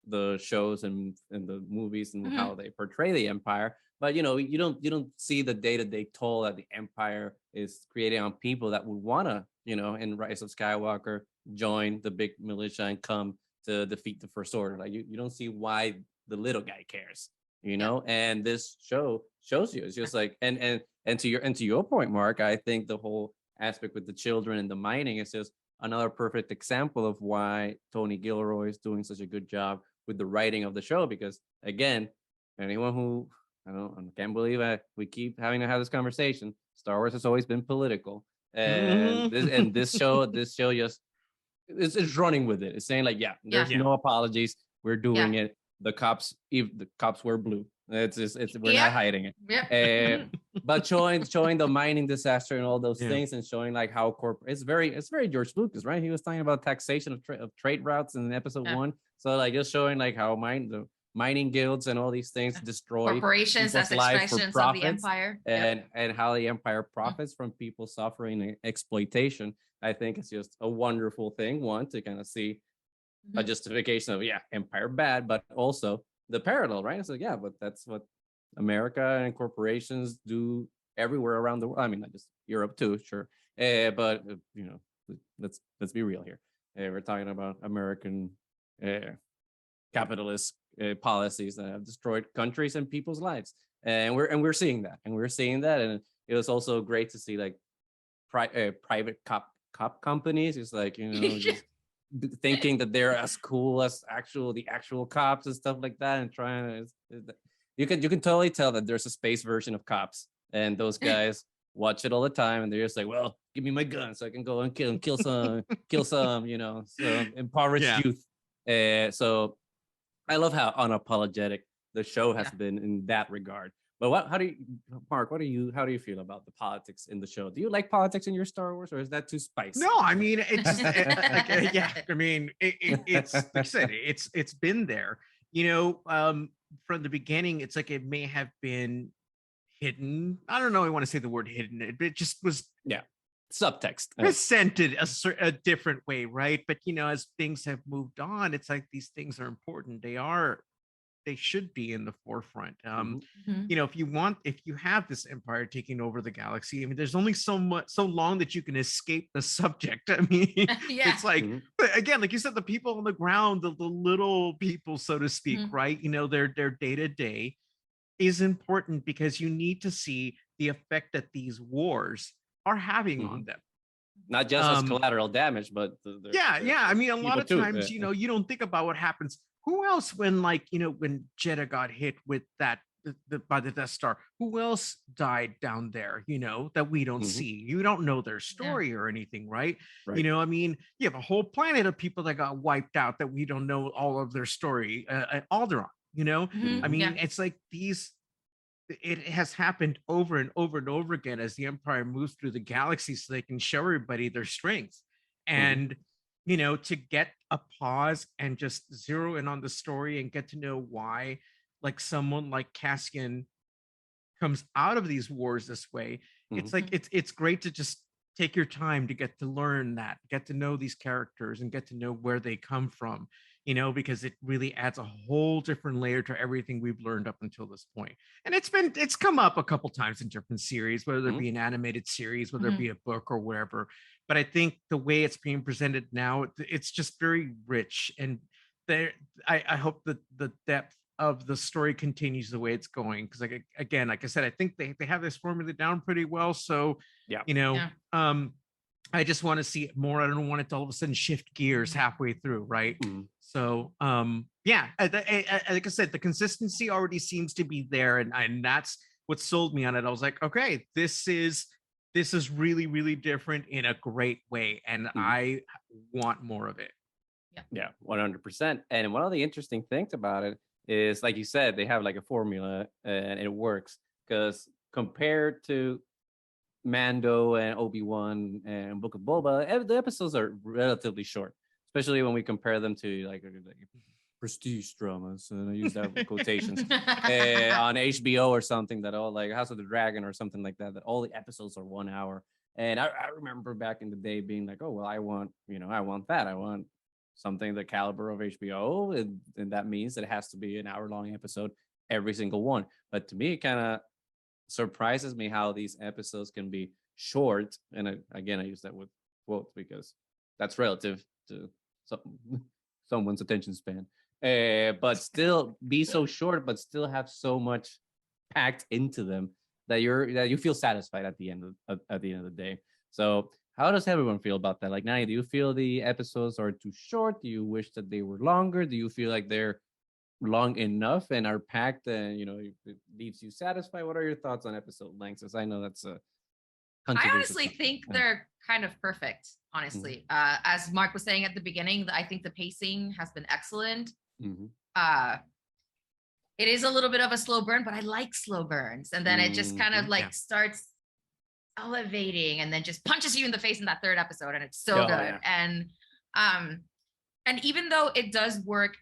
the shows and the movies and how they portray the Empire. But, you know, you don't see the day-to-day toll that the Empire is creating on people that would want to, you know, in Rise of Skywalker, join the big militia and come to defeat the First Order. Like, you don't see why the little guy cares, you know. And this show shows you. It's just like, and to your point, Mark, I think the whole aspect with the children and the mining is just another perfect example of why Tony Gilroy is doing such a good job with the writing of the show. Because again, anyone who I can't believe we keep having to have this conversation. Star Wars has always been political, and this show just it's running with it. It's saying like, there's no apologies. We're doing it. The cops were blue. We're not hiding it. But showing the mining disaster and all those things, and showing like how it's very George Lucas, right? He was talking about taxation of trade routes in episode 1. So like just showing like how the mining guilds and all these things destroy corporations as expressions of the Empire, and how the Empire profits from people suffering and exploitation. I think it's just a wonderful thing, one, to kind of see a justification of Empire bad, but also the parallel, right? So but that's what America and corporations do everywhere around the world. I mean, not just Europe too, sure, but you know, let's be real here. We're talking about American capitalist policies that have destroyed countries and people's lives, and we're seeing that, and it was also great to see like private cop companies, just like, you know, just thinking that they're as cool as the actual cops and stuff like that, and trying to you can totally tell that there's a space version of cops, and those guys watch it all the time, and they're just like, well, give me my gun so I can go and kill some you know, so impoverished youth. So I love how unapologetic the show has been in that regard. But how do you feel about the politics in the show? Do you like politics in your Star Wars, or is that too spicy? No, I mean, it's I mean, it's like I said, it's been there, you know, from the beginning. It's like it may have been hidden. I don't know. I want to say the word hidden. It just was subtext presented a different way, right? But you know, as things have moved on, it's like these things are important. They should be in the forefront. You know, if you have this empire taking over the galaxy, I mean, there's only so long that you can escape the subject. I mean, it's like, but again, like you said, the people on the ground, the little people, so to speak, right? You know, their day-to-day is important, because you need to see the effect that these wars are having on them. Not just as collateral damage, but I mean, a lot of too. times, you don't think about what happens. Who else when when Jeddah got hit with that by the Death Star? Who else died down there? That we don't see. You don't know their story or anything, right? I mean, you have a whole planet of people that got wiped out that we don't know all of their story. Alderaan, I mean, it's like it has happened over and over and over again as the Empire moves through the galaxy so they can show everybody their strengths. And to get a pause and just zero in on the story and get to know why like someone like Cassian comes out of these wars this way. It's like it's great to just take your time to get to learn that, get to know these characters and get to know where they come from, because it really adds a whole different layer to everything we've learned up until this point. And it's come up a couple times in different series, whether it be an animated series, whether it be a book or whatever. But I think the way it's being presented now, it's just very rich. And I hope that the depth of the story continues the way it's going. Because like I said, I think they have this formula down pretty well. So I just want to see it more. I don't want it to all of a sudden shift gears halfway through, right? So like I said, the consistency already seems to be there, and that's what sold me on it. I was like, okay, this is really, really different in a great way, and I want more of it. Yeah, 100%. And one of the interesting things about it is, like you said, they have like a formula and it works, because compared to Mando and Obi-Wan and Book of Boba, the episodes are relatively short, especially when we compare them to like prestige dramas, and I use that with quotations, on HBO or something, that all like House of the Dragon or something like that all the episodes are 1 hour. And I remember back in the day being like, oh well, I want that, I want something the caliber of HBO, and that means that it has to be an hour-long episode every single one. But to me, it kind of surprises me how these episodes can be short. And again, I use that with quotes because that's relative to someone's attention span. But still be so short, but still have so much packed into them that you feel satisfied at the end of the day. So how does everyone feel about that? Like, Nani, do you feel the episodes are too short? Do you wish that they were longer? Do you feel like they're long enough and are packed and it leaves you satisfied? What are your thoughts on episode lengths? As I know that's a I honestly think they're kind of perfect, honestly. As Mark was saying at the beginning, I think the pacing has been excellent. It is a little bit of a slow burn, but I like slow burns, and then it just kind of like starts elevating and then just punches you in the face in that third episode, and it's so good. And even though it does work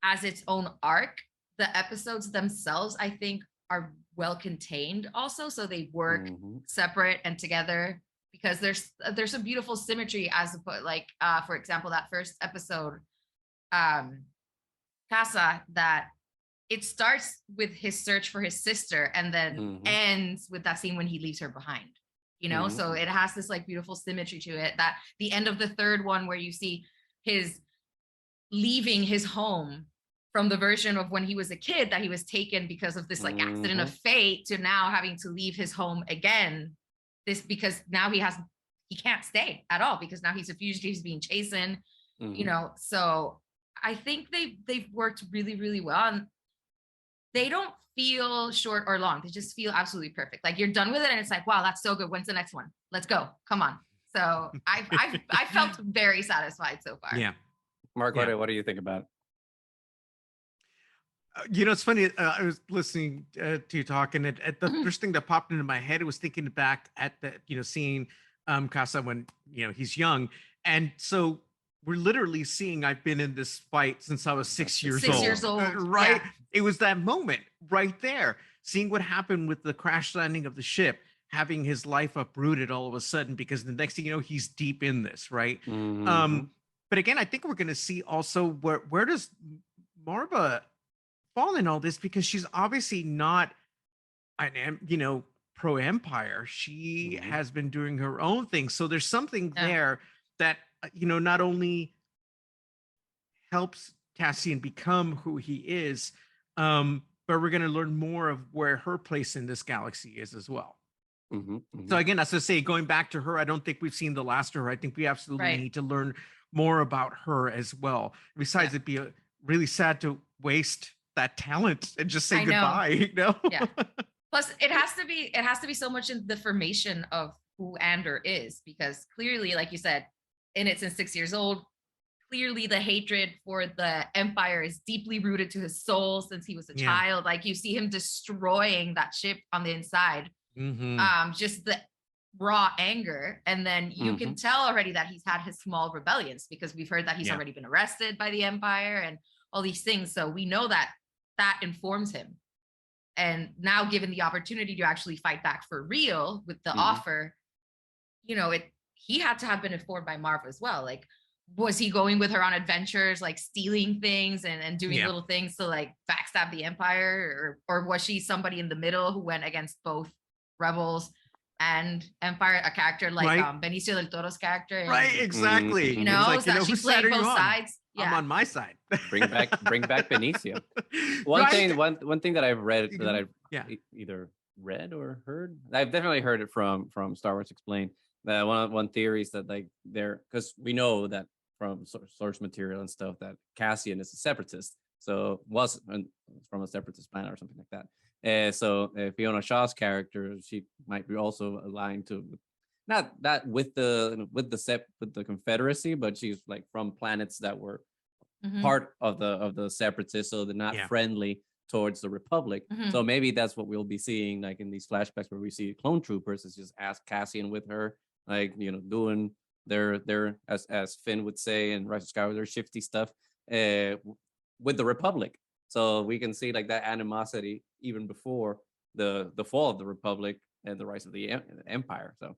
as its own arc, the episodes themselves, I think, are well contained also, so they work separate and together, because there's some beautiful symmetry, as like for example, that first episode, Casa, that it starts with his search for his sister and then ends with that scene when he leaves her behind, so it has this like beautiful symmetry to it, that the end of the third one where you see his leaving his home from the version of when he was a kid, that he was taken because of this like accident of fate, to now having to leave his home again, because now he can't stay at all, because now he's a fugitive, he's being chastened, so I think they've worked really, really well, and they don't feel short or long. They just feel absolutely perfect. Like you're done with it and it's like, wow, that's so good. When's the next one? Let's go. Come on. So I felt very satisfied so far. Yeah. Mark, what do you think about it? It's funny. I was listening to you talk, and the first thing that popped into my head, it was thinking back at the, seeing Casa when, he's young. And so we're literally seeing, I've been in this fight since I was 6 years old. 6 years old. Right? Yeah. It was that moment right there, seeing what happened with the crash landing of the ship, having his life uprooted all of a sudden, because the next thing you know, he's deep in this, right? But again, I think we're going to see also where does Marva fall in all this, because she's obviously not pro Empire. She has been doing her own thing. So there's something there that, not only helps Cassian become who he is, but we're going to learn more of where her place in this galaxy is as well. So again, as I say, going back to her, I don't think we've seen the last of her. I think we absolutely need to learn more about her as well. Besides, it'd be really sad to waste that talent and just say goodbye. You know? Yeah. Plus, it has to be so much in the formation of who Andor is, because clearly, like you said, in it since 6 years old, clearly the hatred for the Empire is deeply rooted to his soul since he was a child. Like you see him destroying that ship on the inside. Just the raw anger, and then you can tell already that he's had his small rebellions, because we've heard that he's already been arrested by the Empire and all these things. So we know that that informs him. And now, given the opportunity to actually fight back for real with the offer, you know, he had to have been informed by Marv as well. Like, was he going with her on adventures, like stealing things and doing little things to like backstab the Empire, or was she somebody in the middle who went against both Rebels and Empire, a character like Benicio del Toro's character? And, exactly. You know, like, she played both sides. I'm on my side. bring back Benicio. One thing that I've read, that I've either read or heard, I've definitely heard it from Star Wars Explained. That one theory is that like because we know that from source material and stuff that Cassian is a separatist, so was from a separatist planet or something like that. So Fiona Shaw's character, she might be also aligned to not with the Confederacy, but she's like from planets that were part of the separatists, so they're not friendly towards the Republic. So maybe that's what we'll be seeing, like in these flashbacks where we see clone troopers is just ask Cassian with her, like, you know, doing their as Finn would say in Rise of Skywalker, their shifty stuff with the Republic. So we can see like that animosity even before the fall of the Republic and the rise of the Empire. So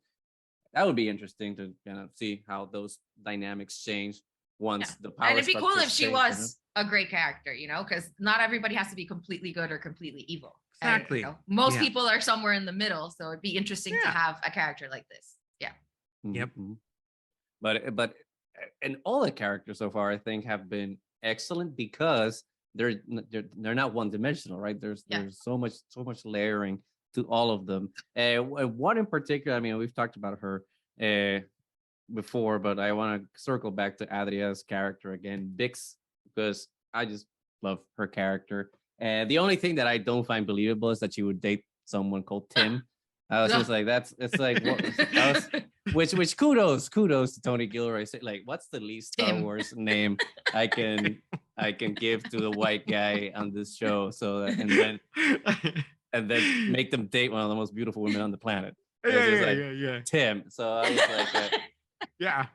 that would be interesting to kind of see how those dynamics change once the power. And it'd be cool if she was a great character, you know, because not everybody has to be completely good or completely evil. Exactly. And, you know, most people are somewhere in the middle, so it'd be interesting to have a character like this. Yep. But and all the characters so far, I think, have been excellent because they're not one dimensional, right? There's so much layering to all of them. One in particular, I mean, we've talked about her before, but I want to circle back to Adria's character again, Bix, because I just love her character. And the only thing that I don't find believable is that she would date someone called Tim. I was just like, which kudos to Tony Gilroy. Say, like, what's the least Star Wars name I can give to the white guy on this show? So that, and then make them date one of the most beautiful women on the planet. Tim. So I was like,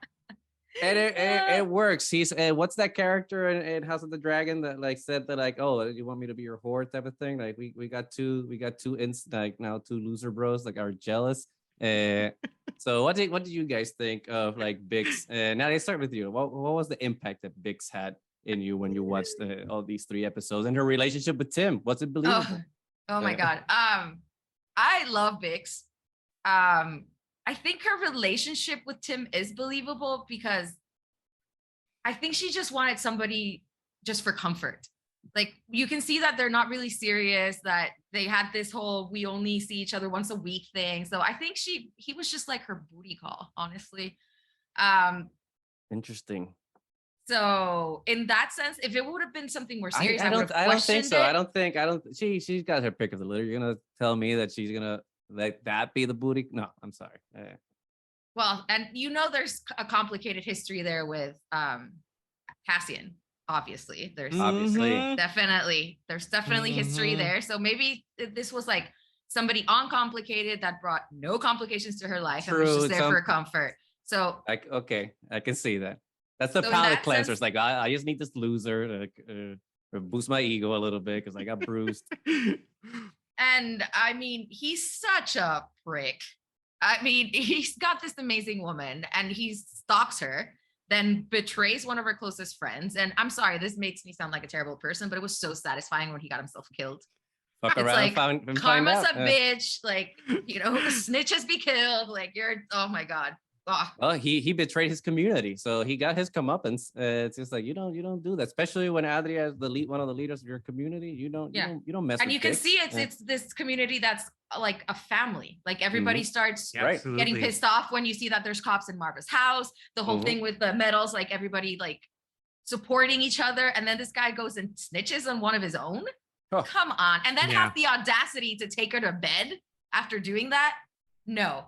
and it works. He's what's that character in House of the Dragon that like said that like, oh, you want me to be your whore type of thing? Like we got two loser bros like are jealous. So what did you guys think of like Bix? Now let's start with you. What was the impact that Bix had in you when you watched all these 3 episodes and her relationship with Tim? Was it believable? Oh my God. I love Bix. I think her relationship with Tim is believable because I think she just wanted somebody just for comfort. Like you can see that they're not really serious, that they had this whole we only see each other once a week thing. So I think he was just like her booty call, honestly. Interesting. So in that sense, if it would have been something more serious, I don't think so. She's got her pick of the litter. You're gonna tell me that she's gonna let that be the booty? No, I'm sorry. Well, and you know there's a complicated history there with Cassian. Obviously, there's definitely history there. So maybe this was like somebody uncomplicated that brought no complications to her life and was just there for comfort. So I can see that. That's the palate cleanser. It's like I just need this loser to boost my ego a little bit because I got bruised. And I mean, he's such a prick. I mean, he's got this amazing woman and he stalks her, then betrays one of her closest friends. And I'm sorry, this makes me sound like a terrible person, but it was so satisfying when he got himself killed. Fuck it's around, like, karma's a bitch. Like, you know, snitches be killed. Like, oh my God. Oh. Well, he betrayed his community, so he got his comeuppance. It's just like you don't do that, especially when Adria is one of the leaders of your community. You don't mess. And with you can see it's this community that's like a family. Like everybody starts Right. getting pissed off when you see that there's cops in Marva's house. The whole thing with the medals, like everybody like supporting each other, and then this guy goes and snitches on one of his own. Oh. Come on. And then have the audacity to take her to bed after doing that. No,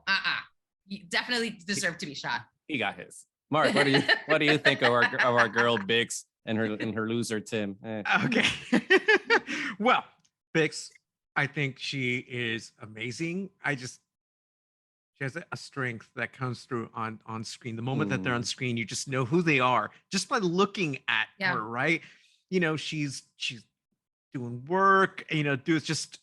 you definitely deserve to be shot. He got his. Mark, what do you think of our girl Bix and her loser Tim? Okay. Well, Bix, I think she is amazing. She has a strength that comes through on screen. The moment that they're on screen, you just know who they are just by looking at her, right? You know, she's doing work, you know, just,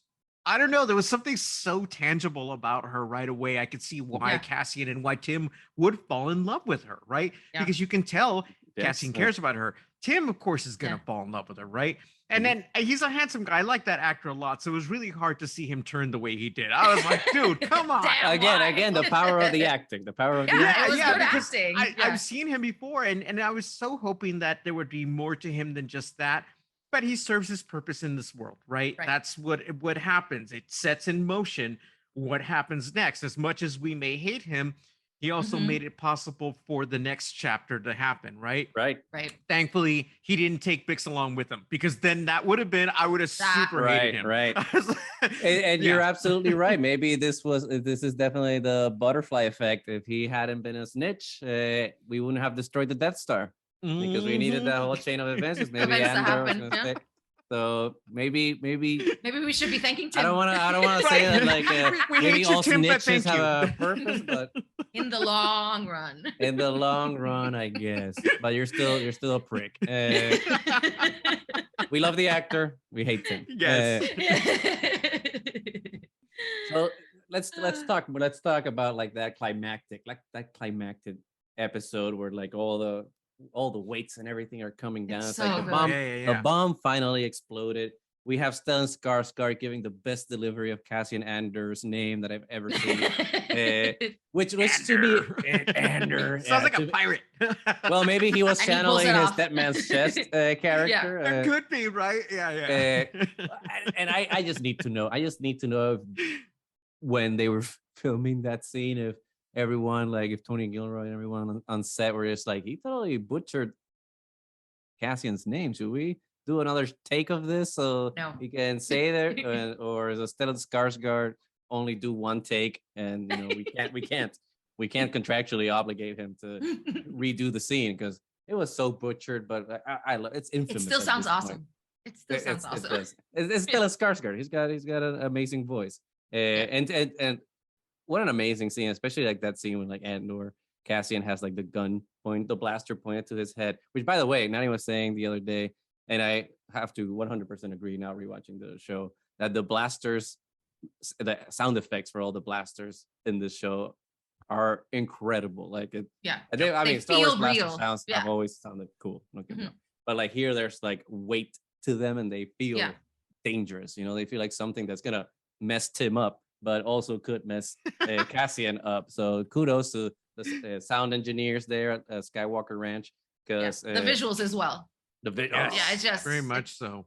I don't know. There was something so tangible about her right away. I could see why Cassian and why Tim would fall in love with her, right? Because you can tell Cassian cares about her. Tim, of course, is going to fall in love with her, right? And then he's a handsome guy. I like that actor a lot. So it was really hard to see him turn the way he did. I was like, dude, come on. Again, the power of the acting. The power of the acting. It was good because acting. I've seen him before, and I was so hoping that there would be more to him than just that. But he serves his purpose in this world, right? That's what happens. It sets in motion what happens next. As much as we may hate him, he also made it possible for the next chapter to happen, right? Right. Thankfully, he didn't take Bix along with him, because then that would have been, I would have super hated him. Right. And you're absolutely right. Maybe this is definitely the butterfly effect. If he hadn't been a snitch, we wouldn't have destroyed the Death Star, because we needed that whole chain of events. Maybe Andor. So maybe we should be thanking Tim. I don't want to say that like maybe all snitches have a purpose, but in the long run. In the long run, I guess. But you're still a prick. We love the actor. We hate Tim. Yes. So let's talk about like that climactic episode where like all the weights and everything are coming down. It's like the bomb finally exploded. We have Stellan Skarsgård giving the best delivery of Cassian Andor's name that I've ever seen. Which to me, Andor sounds like a pirate. Well, maybe he was channeling his Dead Man's Chest character. It could be, right? Yeah. And I just need to know. If when they were filming that scene, if everyone, like if Tony Gilroy and everyone on set were just like, he totally butchered Cassian's name. Should we do another take of this so he can say there, or is Stellan Skarsgård only do one take, and you know we can't contractually obligate him to redo the scene because it was so butchered. But I love it's infamous. It still sounds awesome. It still sounds awesome. It's Stellan Skarsgård. He's got an amazing voice, and what an amazing scene, especially like that scene when like Andor Cassian has like the blaster pointed to his head, which by the way, Nani was saying the other day, and I have to 100% agree now rewatching the show, that the blasters, the sound effects for all the blasters in this show are incredible. Like I mean, Star Wars blaster sounds have always sounded cool. But like here, there's like weight to them, and they feel dangerous. You know, they feel like something that's gonna mess Tim up, but also could mess Cassian up. So kudos to the sound engineers there at Skywalker Ranch, because the visuals as well. It's just very much so.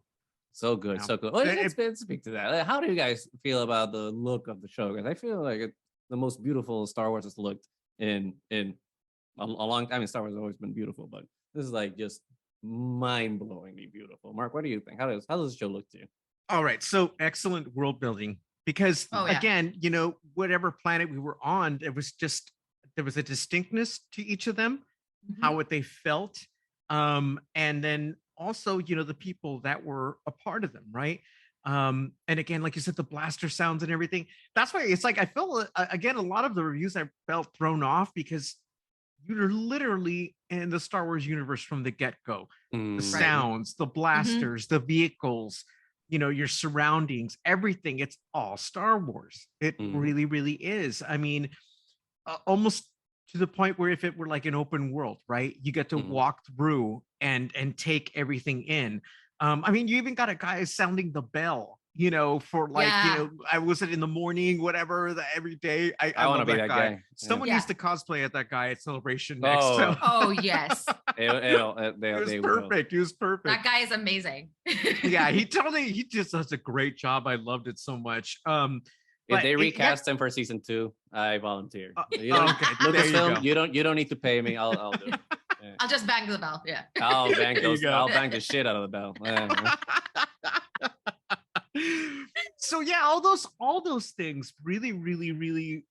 So good, so good. Well, let's speak to that. How do you guys feel about the look of the show? Because I feel like it's the most beautiful Star Wars has looked in a long time. I mean, Star Wars has always been beautiful, but this is like just mind-blowingly beautiful. Mark, what do you think? How does the show look to you? All right, so excellent world building. Because again, you know, whatever planet we were on, there was a distinctness to each of them, how they felt. And then also, you know, the people that were a part of them, right? And again, like you said, the blaster sounds and everything. That's why it's like, I felt, again, a lot of the reviews I felt thrown off because you're literally in the Star Wars universe from the get-go. The sounds, the blasters, the vehicles, you know, your surroundings, everything, it's all Star Wars. It really, really is. I mean, almost to the point where if it were like an open world, right? You get to walk through and take everything in. I mean, you even got a guy sounding the bell, you know, for like, you know, I was it in the morning, whaver, every day. I want to be that guy. Someone needs to cosplay at that guy at Celebration next. Oh yes. It was perfect. He was perfect. That guy is amazing. He just does a great job. I loved it so much. If they But recast him for season 2, I volunteer. okay, Lucasfilm, you don't need to pay me. I'll do it. Yeah. I'll just bang the bell. Yeah. I'll bang There you go. I'll bang the shit out of the bell. Yeah. So yeah, all those things really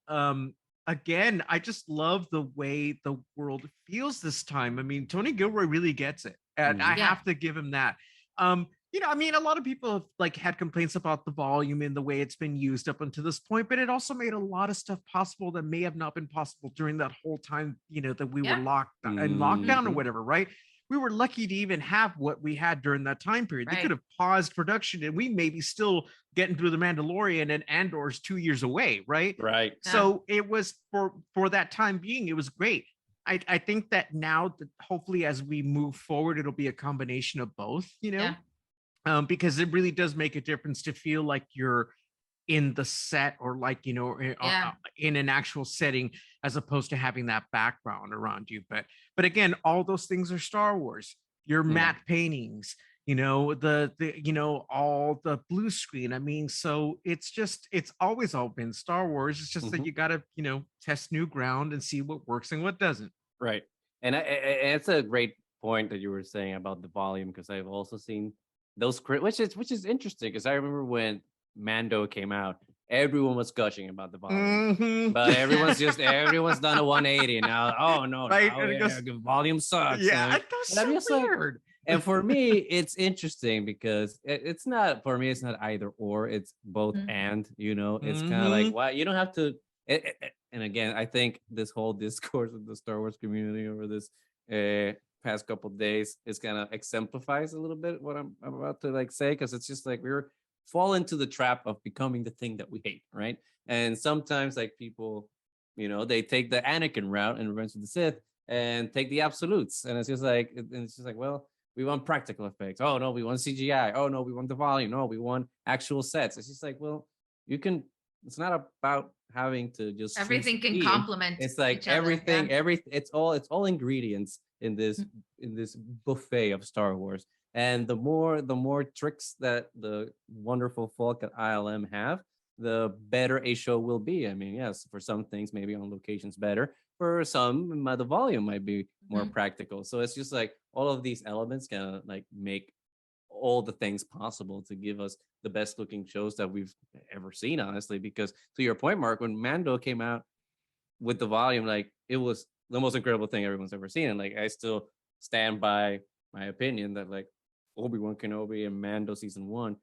again, I just love the way the world feels this time. I mean, Tony Gilroy really gets it, and I Yeah. have to give him that. I mean, a lot of people have like had complaints about the volume and the way it's been used up until this point, but it also made a lot of stuff possible that may have not been possible during that whole time, that we were locked in lockdown or whatever, right? We were lucky to even have what we had during that time period. They could have paused production and we maybe still getting through the Mandalorian, and Andor's 2 years away, right? Right. So it was for that time being, it was great. I think that now that hopefully as we move forward, it'll be a combination of both, because it really does make a difference to feel like you're in the set or like, in an actual setting, as opposed to having that background around you. But again, all those things are Star Wars. Your matte paintings, all the blue screen. I mean, so it's always all been Star Wars. It's just that you got to, test new ground and see what works and what doesn't. Right. And it's a great point that you were saying about the volume, because I've also seen those which is interesting, because I remember when Mando came out, everyone was gushing about the volume, but everyone's done a 180 now. Oh no, right? Volume sucks. Yeah, that's so weird. And for me, it's interesting because it's not either or, it's both and. It's kind of like, why you don't have to. And again, I think this whole discourse with the Star Wars community over this past couple of days is kind of exemplifies a little bit what I'm about to like say, because it's just like we're fall into the trap of becoming the thing that we hate, right? And sometimes like people, they take the Anakin route and Revenge of the Sith and take the absolutes, and it's just like, well, we want practical effects. Oh no, we want CGI. Oh no, we want the volume. No, we want actual sets. It's just like, well, you can. It's not about having to just everything can complement. It's like everything, it's all ingredients in this buffet of Star Wars. And the more tricks that the wonderful folk at ILM have, the better a show will be. I mean, yes, for some things, maybe on location's better. For some, the volume might be more practical. So it's just like all of these elements kind of like make all the things possible to give us the best looking shows that we've ever seen, honestly. Because to your point, Mark, when Mando came out with the volume, like it was the most incredible thing everyone's ever seen. And like I still stand by my opinion that like Obi-Wan Kenobi and Mando season 1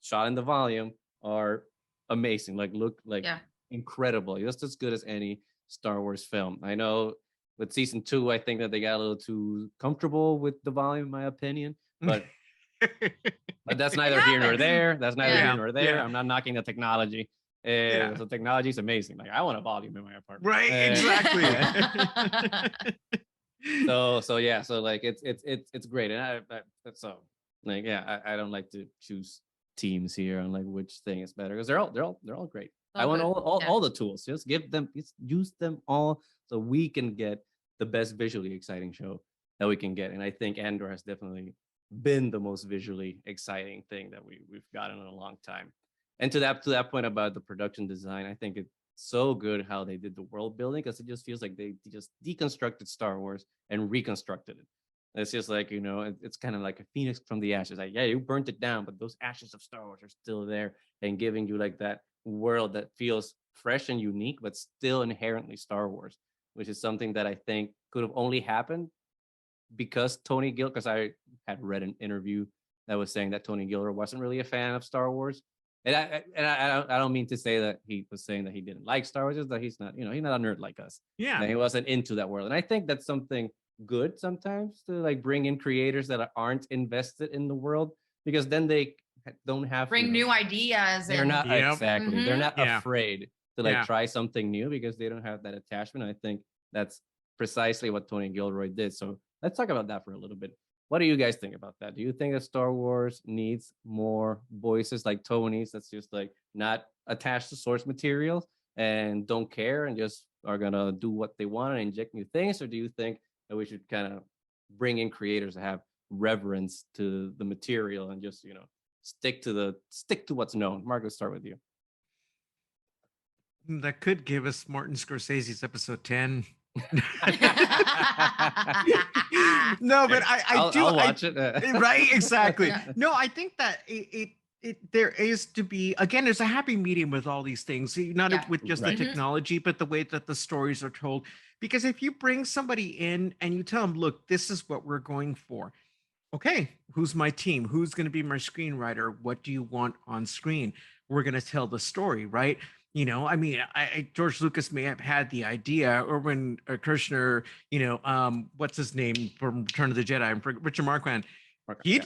shot in the volume are amazing, like look like incredible, just as good as any Star Wars film. I know with season 2, I think that they got a little too comfortable with the volume, in my opinion, but that's neither here nor there. That's neither here nor there. I'm not knocking the technology. So technology is amazing. Like I want a volume in my apartment. Right, exactly. So yeah, so like it's great, and I I don't like to choose teams here on like which thing is better, because they're all great. I want all the tools. Just use them all so we can get the best visually exciting show that we can get. And I think Andor has definitely been the most visually exciting thing that we've gotten in a long time. And to that point about the production design, I think it's so good how they did the world building, because it just feels like they just deconstructed Star Wars and reconstructed it. It's just like, it's kind of like a phoenix from the ashes. Like, yeah, you burnt it down, but those ashes of Star Wars are still there and giving you like that world that feels fresh and unique, but still inherently Star Wars, which is something that I think could have only happened because because I had read an interview that was saying that Tony Gilroy wasn't really a fan of Star Wars. And I don't mean to say that he was saying that he didn't like Star Wars, just that he's not, he's not a nerd like us. Yeah. And he wasn't into that world. And I think that's something good sometimes, to like bring in creators that aren't invested in the world, because then they don't have bring new ideas. They're not exactly. They're not afraid to like try something new because they don't have that attachment. I think that's precisely what Tony Gilroy did. So let's talk about that for a little bit. What do you guys think about that? Do you think that Star Wars needs more voices like Tony's that's just like not attached to source material and don't care and just are gonna do what they want and inject new things? Or do you think that we should kind of bring in creators that have reverence to the material and just, stick to what's known? Mark, let's start with you. That could give us Martin Scorsese's episode 10. No, but I'll watch it. Right, exactly. Yeah. No, I think that there is to be, again, there's a happy medium with all these things, not Yeah. with just Right. the technology, but the way that the stories are told. Because if you bring somebody in and you tell them, look, this is what we're going for. Okay, who's my team? Who's going to be my screenwriter? What do you want on screen? We're going to tell the story, right? You know, I mean, George Lucas may have had the idea, or when Kirshner, what's his name from Return of the Jedi, Richard Marquand, he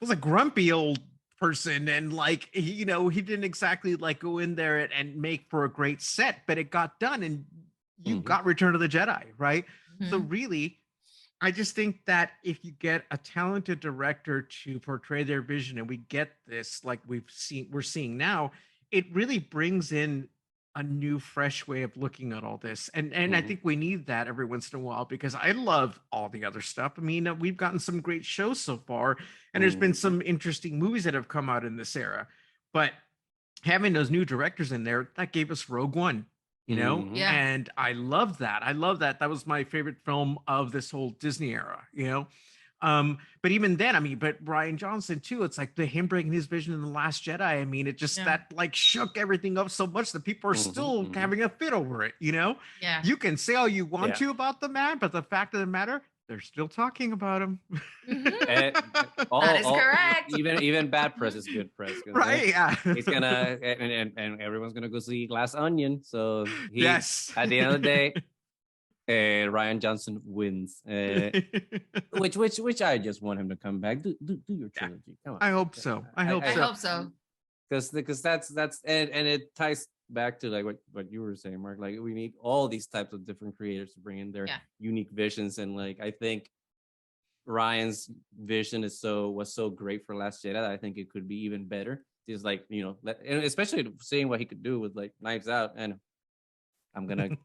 was a grumpy old person, and like he didn't exactly like go in there and make for a great set, but it got done, and you got Return of the Jedi, right? So really, I just think that if you get a talented director to portray their vision, and we get this like we're seeing now, it really brings in a new, fresh way of looking at all this. And I think we need that every once in a while, because I love all the other stuff. I mean, we've gotten some great shows so far, and there's been some interesting movies that have come out in this era. But having those new directors in there, that gave us Rogue One. Yeah. And I love that. That was my favorite film of this whole Disney era, but even then, I mean, but Rian Johnson too, it's like him breaking his vision in The Last Jedi. I mean, it just that like shook everything up so much that people are still having a fit over it. Yeah. You can say all you want to about the man, but the fact of the matter, they're still talking about him. That is correct. Even bad press is good press, right? Yeah. He's gonna and everyone's gonna go see Glass Onion. So yes, at the end of the day, Rian Johnson wins. Which I just want him to come back. Do your trilogy. Come on. I hope so. I hope so. Because that's and it ties back to like what you were saying, Mark. Like we need all these types of different creators to bring in their unique visions, and like I think Ryan's vision was so great for Last Jedi that I think it could be even better. Just like and especially seeing what he could do with like Knives Out, and I'm gonna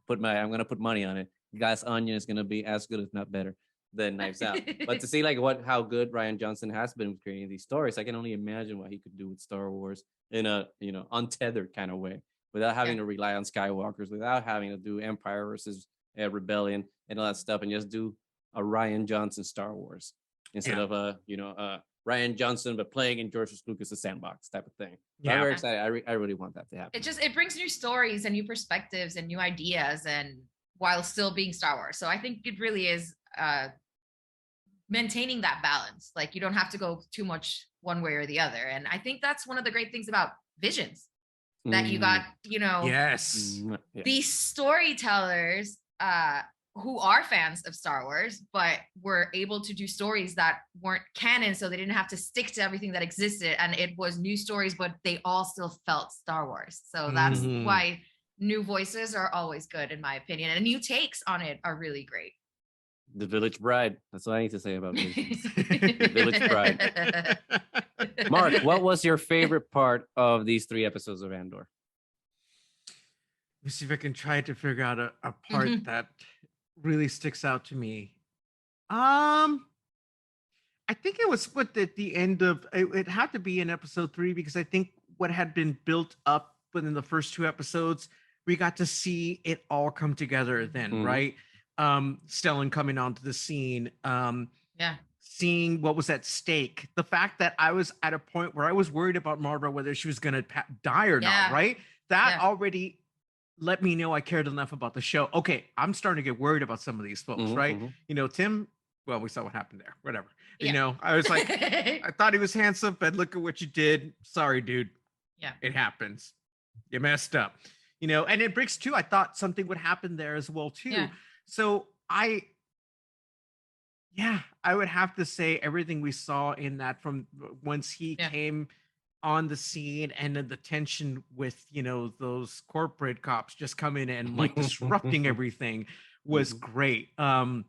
put money on it. Glass Onion is gonna be as good, if not better, than Knives Out. But to see like how good Rian Johnson has been with creating these stories, I can only imagine what he could do with Star Wars in a untethered kind of way, without having to rely on Skywalkers, without having to do Empire versus Rebellion and all that stuff, and just do a Rian Johnson Star Wars instead of Rian Johnson but playing in George Lucas's sandbox type of thing. I'm very excited. I really want that to happen. It brings new stories and new perspectives and new ideas, and while still being Star Wars. So I think it really is maintaining that balance. Like you don't have to go too much one way or the other. And I think that's one of the great things about Visions, that you got, these storytellers who are fans of Star Wars, but were able to do stories that weren't canon, so they didn't have to stick to everything that existed, and it was new stories, but they all still felt Star Wars. So that's why new voices are always good, in my opinion, and new takes on it are really great. The Village Bride. That's what I need to say about Visions. The Village Bride. Mark, what was your favorite part of these 3 episodes of Andor? Let me see if I can try to figure out a part that really sticks out to me. I think it was at the end of it had to be in episode 3, because I think what had been built up within the first 2 episodes, we got to see it all come together then, right? Stellan coming onto the scene, seeing what was at stake, the fact that I was at a point where I was worried about Marva, whether she was going to die or not, right? That already let me know I cared enough about the show. Okay, I'm starting to get worried about some of these folks, right? Tim, well, we saw what happened there, whatever. I was like, I thought he was handsome, but look at what you did. Sorry, dude. It happens. You messed up. And in Bricks 2, I thought something would happen there as well too. So I would have to say everything we saw in that, from once he came on the scene, and then the tension with those corporate cops just coming in and like disrupting everything was great. I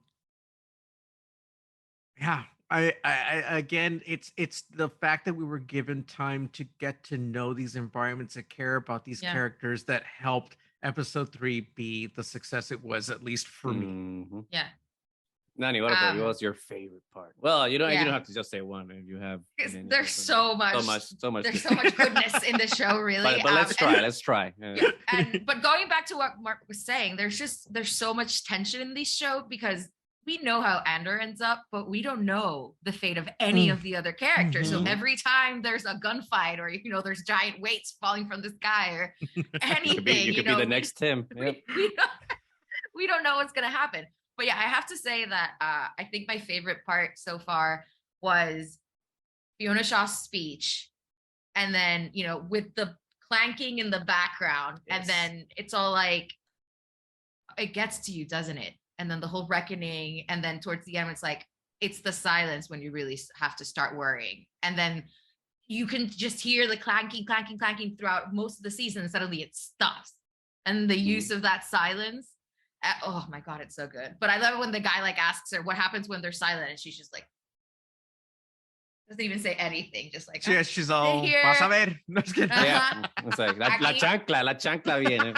again, it's the fact that we were given time to get to know these environments and care about these characters that helped episode 3 be the success it was, at least for me. Nani, what about you? What's your favorite part? Well, you don't have to just say one. If you have, there's so much. There's so much goodness in the show, really. But let's try. Let's try. But going back to what Mark was saying, there's so much tension in this show because we know how Andor ends up, but we don't know the fate of any of the other characters. So every time there's a gunfight or there's giant weights falling from the sky or anything, you could be the next Tim. Yep. We don't know what's gonna happen. But yeah, I have to say that I think my favorite part so far was Fiona Shaw's speech. And then, with the clanking in the background. Yes. And then it's all like, it gets to you, doesn't it? And then the whole reckoning. And then towards the end, it's like, it's the silence when you really have to start worrying. And then you can just hear the clanking throughout most of the season. And suddenly it stops. And the use of that silence. Oh my God, it's so good. But I love it when the guy asks her what happens when they're silent, and she's just like, doesn't even say anything, just like she's all vas a ver. No, it's good. Yeah. It's like la chancla viene.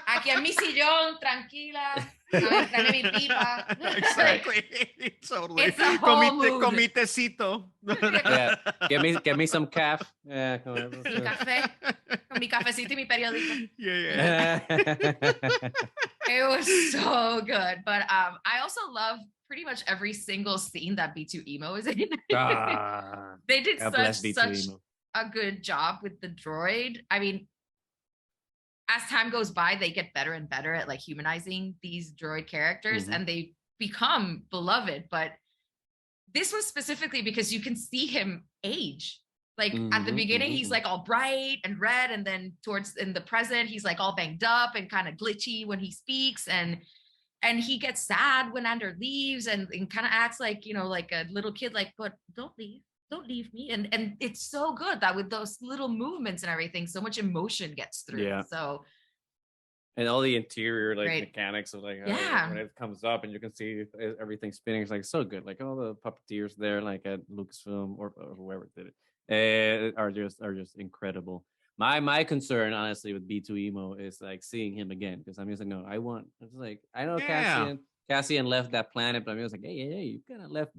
Aquí en mi sillón, tranquila. Dame mi pipa. Exactly. Totally. It's a whole mood. Comitecito. Yeah. Give me some caf. Yeah. Mi café. Con mi cafecito y mi periódico. Yeah. It was so good. But I also love pretty much every single scene that B2 Emo is in. They did such a good job with the droid. I mean, as time goes by, they get better and better at humanizing these droid characters, and they become beloved. But this was specifically because you can see him age. At the beginning, he's all bright and red, and then in the present, he's all banged up and kind of glitchy when he speaks, and he gets sad when Andor leaves, and kind of acts like a little kid, but don't leave me, and it's so good that with those little movements and everything, so much emotion gets through. Yeah. So. And all the interior mechanics of when it comes up and you can see everything spinning, it's so good. All the puppeteers there, at Lucasfilm or whoever did it, are just incredible. My concern, honestly, with B2 Emo is seeing him again, because I'm just no, I know Cassian left that planet, but I'm just hey, you kind of left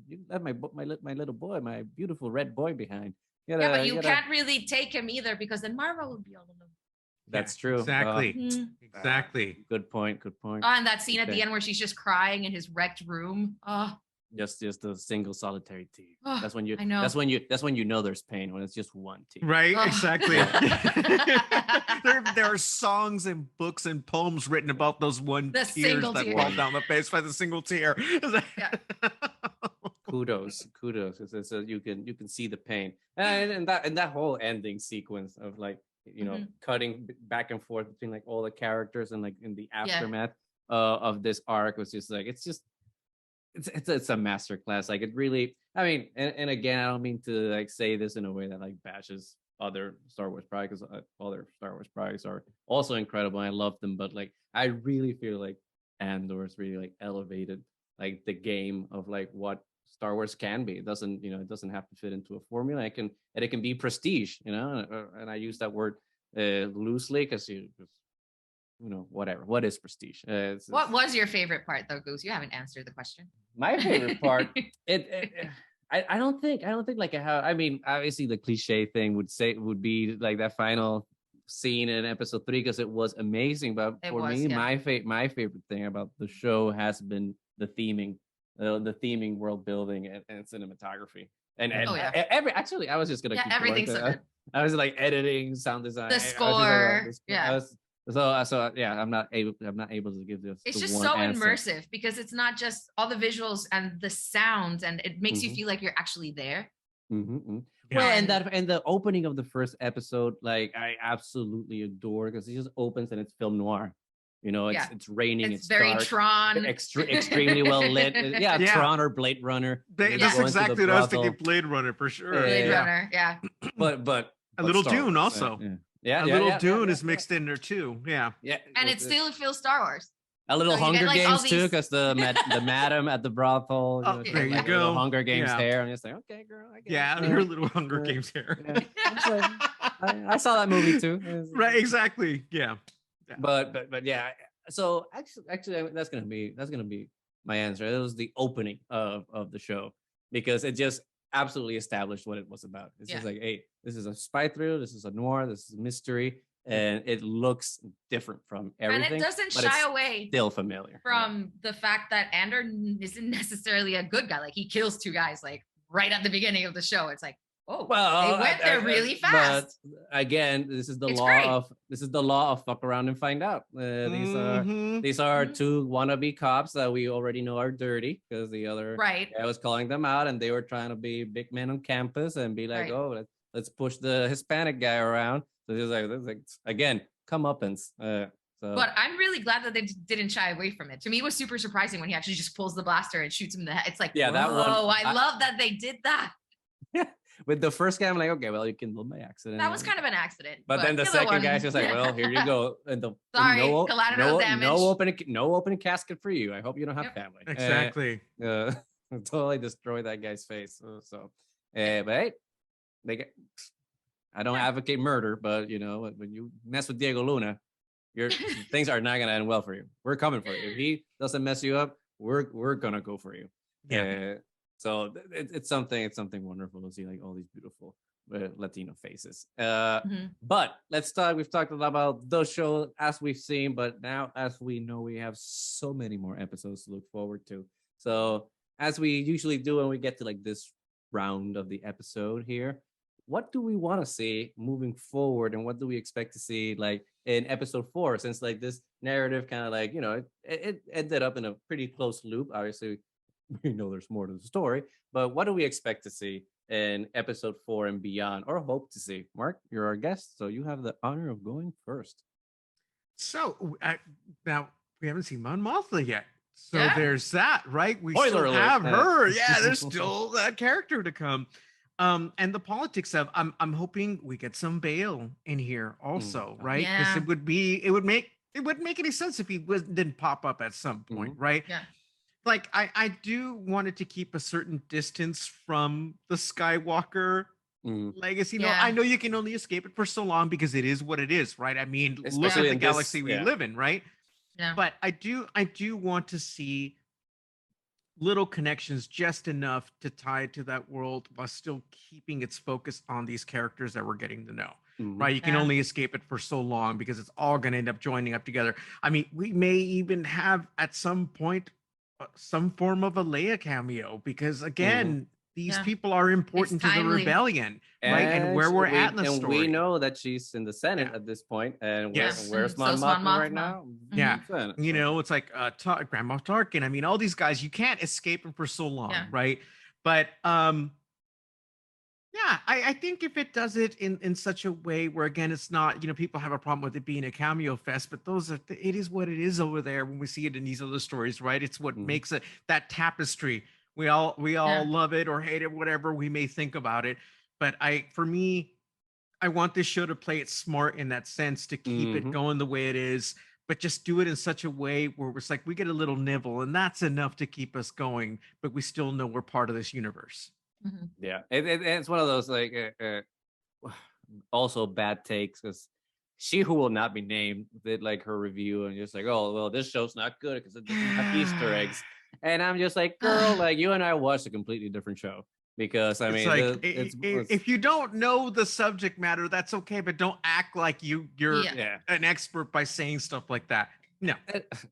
my little boy, my beautiful red boy behind. But you can't really take him either, because then Marvel would be all alone. That's true. Exactly. Exactly. Good point. Oh, and that scene at the end where she's just crying in his wrecked room. Oh. Just a single solitary tear. Oh, that's when you. I know. That's when you know there's pain, when it's just one tear. Right. Oh. Exactly. there are songs and books and poems written about those tears that fall down the face by the single tear. Yeah. Kudos. So you can see the pain, and that whole ending sequence of cutting back and forth between all the characters and in the aftermath of this arc was just it's a masterclass. It really, I mean, and again, I don't mean to say this in a way that bashes other Star Wars projects, because other Star Wars projects are also incredible. I love them, but I really feel Andor's really elevated the game of what Star Wars can be. It doesn't have to fit into a formula. It can be prestige, and I use that word loosely because whatever. What is prestige? What was your favorite part, though, Goose? You haven't answered the question. My favorite part, I don't think how. I mean, obviously the cliche thing would be that final scene in episode 3, because it was amazing. But my favorite thing about the show has been the theming. The theming, world building, and cinematography, and actually, I was just gonna keep everything's so good. I was editing, sound design, the score, I'm not able to give this. It's just so immersive, because it's not just all the visuals and the sounds, and it makes you feel like you're actually there. Yeah. Well, and the opening of the first episode, I absolutely adore, because it just opens and it's film noir. It's raining. It's very dark, Tron. Extremely well lit. Yeah, Tron or Blade Runner. That's exactly what I was thinking. Blade Runner for sure. Blade Runner, yeah. But a little Dune also. Yeah, a little Dune is mixed in there too. Yeah. And it still feels Star Wars. A little Hunger Games too, because the madam at the brothol. There you go. Hunger Games hair. I'm just okay, girl. I guess. Yeah, her little Hunger Games hair. I saw that movie too. Right, exactly. Yeah. But yeah. So actually, that's gonna be my answer. It was the opening of the show because it just absolutely established what it was about. It's just like, hey, this is a spy thriller, this is a noir, this is a mystery, and it looks different from everything. And it doesn't shy away still familiar from the fact that Andor isn't necessarily a good guy. Like he kills two guys like right at the beginning of the show. It's like, oh, well, they went there really fast. But again, this is the law of fuck around and find out. These are two wannabe cops that we already know are dirty because the other guy was calling them out, and they were trying to be big men on campus and be like, oh, let's push the Hispanic guy around. So it's like again, comeuppance. But I'm really glad that they didn't shy away from it. To me, it was super surprising when he actually just pulls the blaster and shoots him in the head. It's like, that one. I love that they did that. Yeah. With the first guy, I'm like, okay, well, you can build my accident. That was kind of an accident. But then the second guy's just like, well, here you go. And collateral damage. No opening casket for you. I hope you don't have family. Exactly. Totally destroy that guy's face. But hey, I don't advocate murder, but you know, when you mess with Diego Luna, your things are not gonna end well for you. We're coming for you. If he doesn't mess you up, we're gonna go for you. Yeah. So it's something wonderful to see, like all these beautiful Latino faces. But let's talk. We've talked a lot about those shows as we've seen, but now as we know, we have so many more episodes to look forward to. So as we usually do when we get to like this round of the episode here, what do we want to see moving forward, and what do we expect to see like in episode 4? Since like this narrative kind of like, you know, it ended up in a pretty close loop. Obviously, we know there's more to the story, but what do we expect to see in episode 4 and beyond, or hope to see? Mark, you're our guest, so you have the honor of going first. So now we haven't seen Mon Mothma yet, so there's that, right? We Spoiler still alert. have her. Yeah, there's still that character to come. And the politics of I'm hoping we get some Bale in here also, right? Because it would make any sense if he didn't pop up at some point, right? Yeah. Like I do want it to keep a certain distance from the Skywalker legacy. No, I know you can only escape it for so long because it is what it is, right? I mean, look at the galaxy we live in, right? Yeah. But I do want to see little connections, just enough to tie it to that world while still keeping its focus on these characters that we're getting to know. Right? You can only escape it for so long because it's all going to end up joining up together. I mean, we may even have at some point some form of a Leia cameo because again, these people are important to the rebellion, right? And where we're at in the story. And we know that she's in the Senate at this point, and where's Mon Mothma right now? You know, it's like Grandma Tarkin. I mean, all these guys, you can't escape them for so long, right? But I think if it does it in such a way where, again, it's not, you know, people have a problem with it being a cameo fest, but it is what it is over there when we see it in these other stories, right? It's what makes it that tapestry. We all love it or hate it, whatever we may think about it. But for me, I want this show to play it smart in that sense, to keep it going the way it is, but just do it in such a way where it's like we get a little nibble and that's enough to keep us going, but we still know we're part of this universe. Yeah, it's one of those like also bad takes, because She Who Will Not Be Named did like her review and just like, oh well, this show's not good because it doesn't have Easter eggs. And I'm just like, girl, like you and I watched a completely different show. Because I mean, if you don't know the subject matter, that's okay, but don't act like you're an expert by saying stuff like that. No.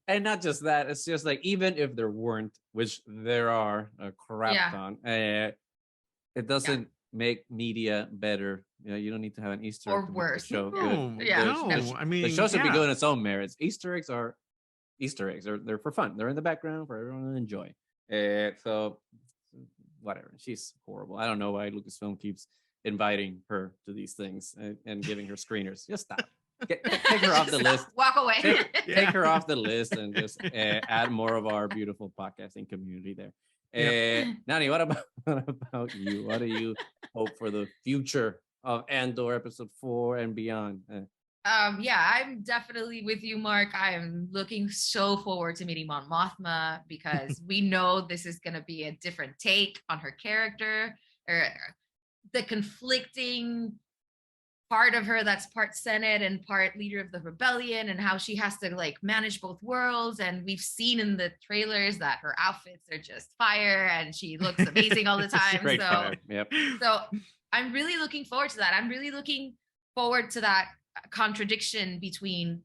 And not just that, it's just like, even if there weren't, which there are a crap ton, it doesn't make media better. You know, you don't need to have an Easter egg or worse. Show good. I mean, the show should be good on its own merits. Easter eggs are Easter eggs. They're for fun. They're in the background for everyone to enjoy. So whatever. She's horrible. I don't know why Lucasfilm keeps inviting her to these things and giving her screeners. Just stop. Take her off the list. Walk away. Take her off the list and just add more of our beautiful podcasting community there. Nani, what about you? What do you hope for the future of Andor episode 4 and beyond? I'm definitely with you, Mark. I am looking so forward to meeting Mon Mothma because we know this is going to be a different take on her character, or the conflicting part of her that's part Senate and part leader of the rebellion, and how she has to like manage both worlds. And we've seen in the trailers that her outfits are just fire and she looks amazing all the time. Straight fire. Yep. So I'm really looking forward to that. I'm really looking forward to that contradiction between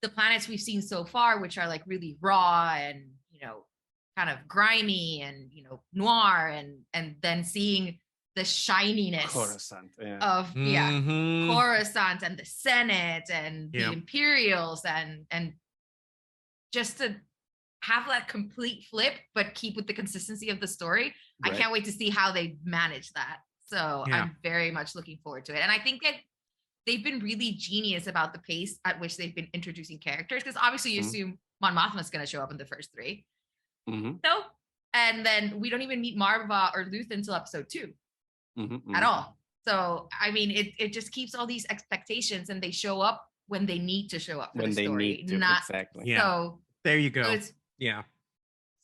the planets we've seen so far, which are like really raw and, you know, kind of grimy and, you know, noir, and then seeing the shininess Coruscant, of Coruscant and the Senate and the Imperials, and just to have that complete flip but keep with the consistency of the story. Right. I can't wait to see how they manage that. So I'm very much looking forward to it. And I think that they've been really genius about the pace at which they've been introducing characters, because obviously you assume Mon Mothma's going to show up in the first 3. No. And then we don't even meet Marva or Luthen until episode 2. At all. So I mean, it just keeps all these expectations, and they show up when they need to show up for when the story. They need to, not exactly. So there you go. So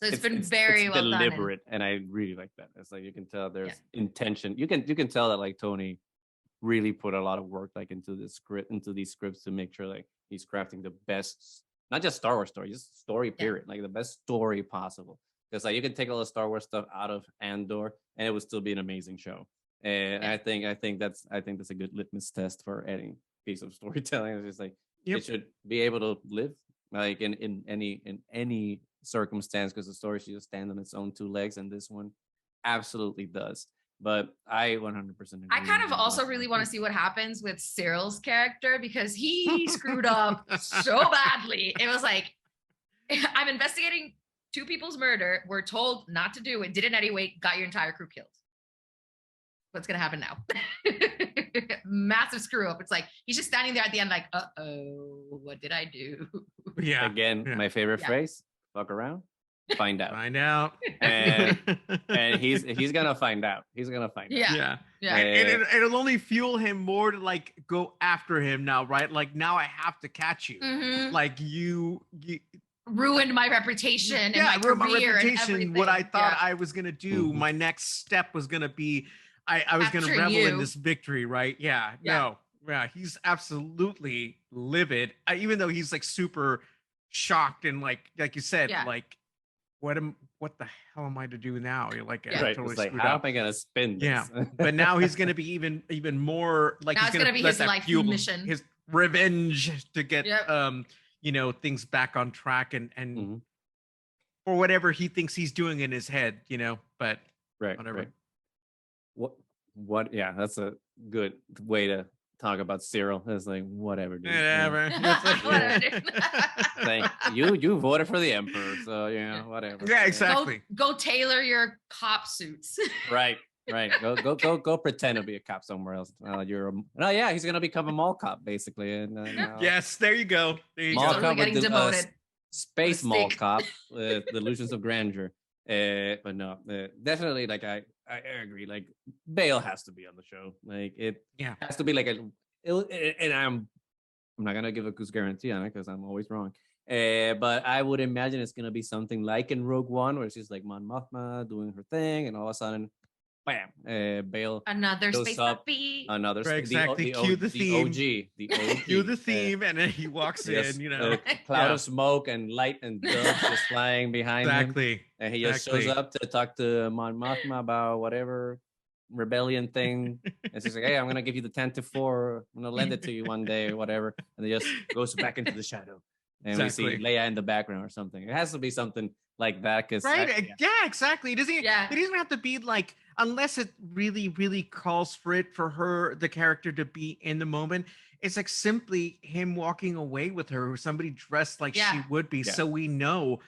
it's been very well deliberate, done, and I really like that. It's like you can tell there's intention. You can tell that like Tony really put a lot of work like into the script, into these scripts, to make sure like he's crafting the best, not just Star Wars story, just story period, like the best story possible. Because like you can take all the Star Wars stuff out of Andor, and it would still be an amazing show. And I think that's a good litmus test for any piece of storytelling. It's just like it should be able to live like in any circumstance, because the story should just stand on its own 2 legs, and this one absolutely does. But I 100% agree. I kind of also really want to see what happens with Cyril's character, because he screwed up so badly. It was like, I'm investigating 2 people's murder. We're told not to do it. Did it anyway. Got your entire crew killed. What's going to happen now? Massive screw up. It's like, he's just standing there at the end like, uh-oh, what did I do? Yeah. Again, my favorite phrase, fuck around, find out. Find out. And he's going to find out. He's going to find out. Yeah. And it'll only fuel him more to like go after him now, right? Like, now I have to catch you. Like you ruined my reputation and my career and everything. What I thought I was going to do, my next step was going to be, I was going to revel in this victory, right? Yeah. He's absolutely livid. Even though he's like super shocked and like you said, like, what the hell am I to do now? You're like, totally like, how am I going to spin this? Yeah, but now he's going to be even more like, now he's going to be his life mission, his revenge to get things back on track and for whatever he thinks he's doing in his head, but whatever. Right. What that's a good way to talk about Cyril. It's like, whatever, dude. Whatever. Like, you voted for the Emperor, so whatever. Yeah, exactly. Go tailor your cop suits. Right. Go pretend to be a cop somewhere else. He's gonna become a mall cop basically. And yes, there you go. Mall cop getting demoted. Space mall cop with the illusions of grandeur. But no, definitely, like I agree. Like, Bale has to be on the show. Like, it has to be like and I'm not gonna give a goose guarantee on it because I'm always wrong. But I would imagine it's gonna be something like in Rogue One, where she's like Mon Mothma doing her thing, and all of a sudden, bam, Bale another goes space up, puppy. another exactly. Cue the theme. The OG. Cue the theme, and then he walks in. A cloud of smoke and light and dust just flying behind him. And he just shows up to talk to Mon Mothma about whatever rebellion thing. And she's like, hey, I'm gonna give you the 10-4. I'm gonna lend it to you one day or whatever. And he just goes back into the shadow. And we see Leia in the background or something. It has to be something like that. Exactly. It doesn't have to be like, unless it really, really calls for it, for her, the character, to be in the moment. It's like simply him walking away with her, or somebody dressed like she would be. So we know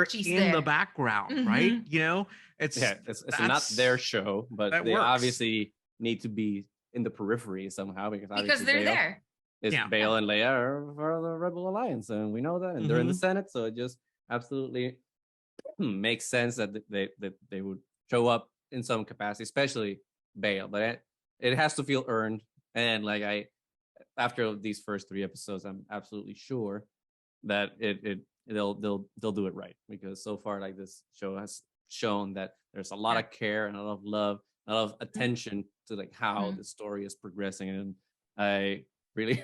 she's in the background, right? It's not their show, but they obviously need to be in the periphery somehow because they're there. Bale and Leia are for the Rebel Alliance, and we know that, and they're in the Senate, so it just absolutely makes sense that they would show up in some capacity, especially Bale. But it has to feel earned, and like after these first 3 episodes, I'm absolutely sure that they'll do it right, because so far, like, this show has shown that there's a lot of care and a lot of love, a lot of attention to like how the story is progressing, and I really,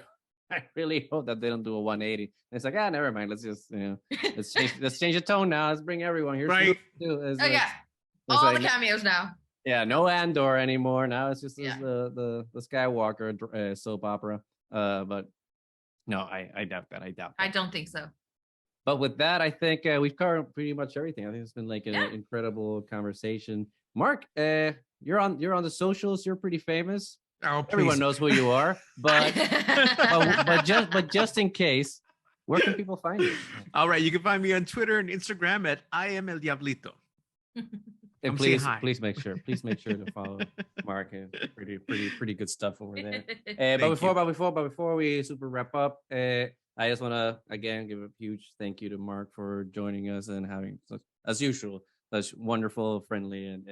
I really hope that they don't do a 180. And it's like, never mind. Let's just, let's change the tone now. Let's bring everyone here. Right. All like, the cameos now. Yeah, no Andor anymore. Now it's just the Skywalker soap opera. But no, I doubt that. I don't think so. But with that, I think we've covered pretty much everything. I think it's been like an incredible conversation. Mark, you're on the socials. You're pretty famous. Oh, everyone knows who you are. But but just in case, where can people find you? All right, you can find me on Twitter and Instagram at I am El Diablito. And please make sure to follow Mark. Pretty good stuff over there. But before we super wrap up, I just want to again give a huge thank you to Mark for joining us and having as usual such wonderful, friendly, and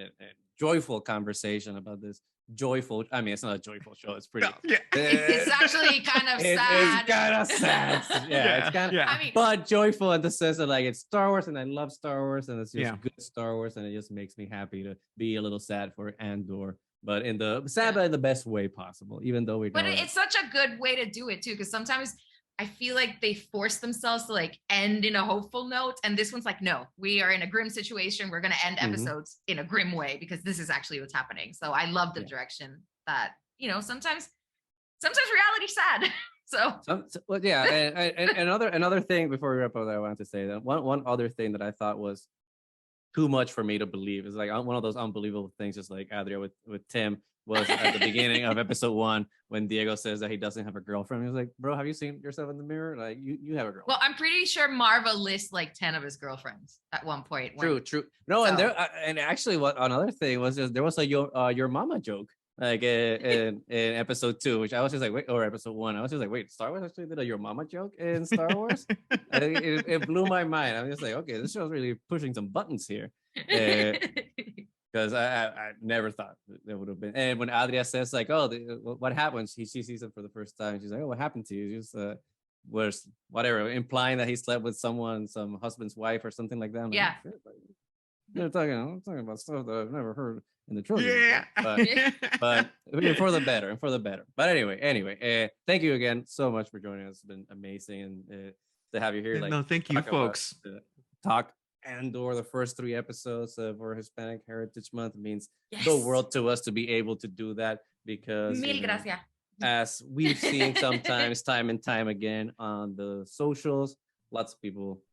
joyful conversation about this joyful. I mean, it's not a joyful show. It's pretty. It's actually kind of sad. It's kind of sad. It's kind of. Yeah. I mean, but joyful in the sense that like it's Star Wars, and I love Star Wars, and it's just good Star Wars, and it just makes me happy to be a little sad for Andor, but in the sad, but in the best way possible. Even though we. But it's such a good way to do it too, because sometimes I feel like they force themselves to like end in a hopeful note, and this one's like, no, we are in a grim situation. We're gonna end episodes in a grim way because this is actually what's happening. So I love the direction that sometimes reality's sad. And another thing before we wrap up, that I wanted to say that one other thing that I thought was too much for me to believe is like one of those unbelievable things, just like Adria with Tim. Was at the beginning of episode 1 when Diego says that he doesn't have a girlfriend. He was like, bro, have you seen yourself in the mirror? Like you have a girlfriend. Well, I'm pretty sure Marva lists like 10 of his girlfriends at one point. True. No, so. And actually what another thing was just, there was a your mama joke like in episode 2, which I was just like, wait, or episode 1. I was just like, wait, Star Wars actually did a your mama joke in Star Wars? it blew my mind. I'm just like, okay, this show's really pushing some buttons here. Because I never thought there would have been. And when Adria says like, oh, what happened? She sees it for the first time. She's like, oh, what happened to you? Just was whatever, implying that he slept with some husband's wife or something like that. I'm yeah. Like, I'm talking about stuff that I've never heard in the trilogy. Yeah. But for the better. But anyway, thank you again so much for joining us. It's been amazing and to have you here. Like, no, thank you, folks. Talk Andor, the first 3 episodes for Hispanic Heritage Month means the world to us to be able to do that because as we've seen sometimes time and time again on the socials, lots of people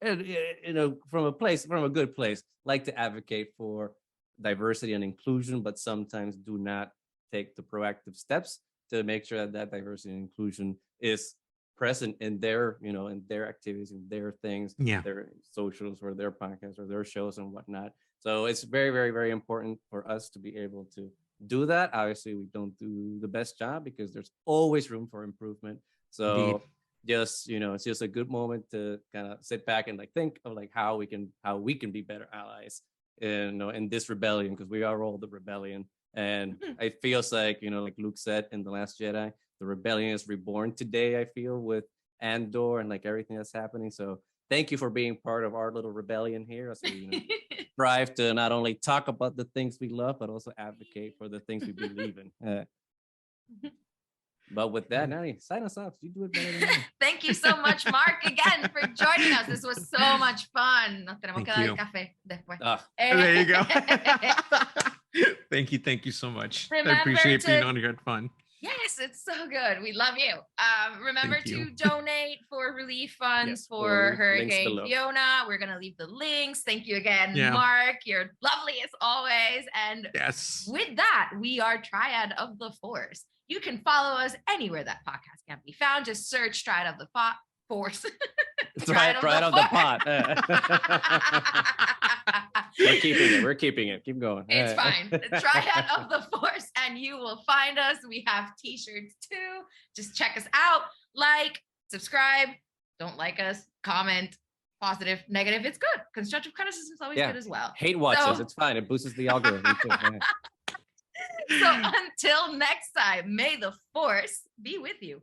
from a good place like to advocate for diversity and inclusion, but sometimes do not take the proactive steps to make sure that diversity and inclusion is present in their activities, in their things, their socials or their podcasts or their shows and whatnot. So it's very, very, very important for us to be able to do that. Obviously, we don't do the best job because there's always room for improvement. So it's just a good moment to kind of sit back and like think of like how we can be better allies in this rebellion, because we are all the rebellion. And it feels like, like Luke said in The Last Jedi, the rebellion is reborn today, I feel, with Andor and like everything that's happening. So thank you for being part of our little rebellion here as we strive to not only talk about the things we love, but also advocate for the things we believe in. But with that, Nani, sign us off. You do it better than me. Thank you so much, Mark, again for joining us. This was so much fun. Nos tenemos que dar el café después. There you go. Thank you so much. I appreciate being on here. Had fun. Yes, it's so good. We love you. Remember to donate for relief funds for Hurricane Fiona. We're going to leave the links. Thank you again, Mark. You're lovely as always. And with that, we are Triad of the Force. You can follow us anywhere that podcast can be found. Just search Triad of the Force. Triad of the Pot. We're keeping it. Keep going. It's fine. Triad of the Force, and you will find us. We have t-shirts too. Just check us out. Like, subscribe. Don't like us, comment. Positive, negative. It's good. Constructive criticism is always good as well. Hate watch us. It's fine. It boosts the algorithm too. So until next time, may the Force be with you.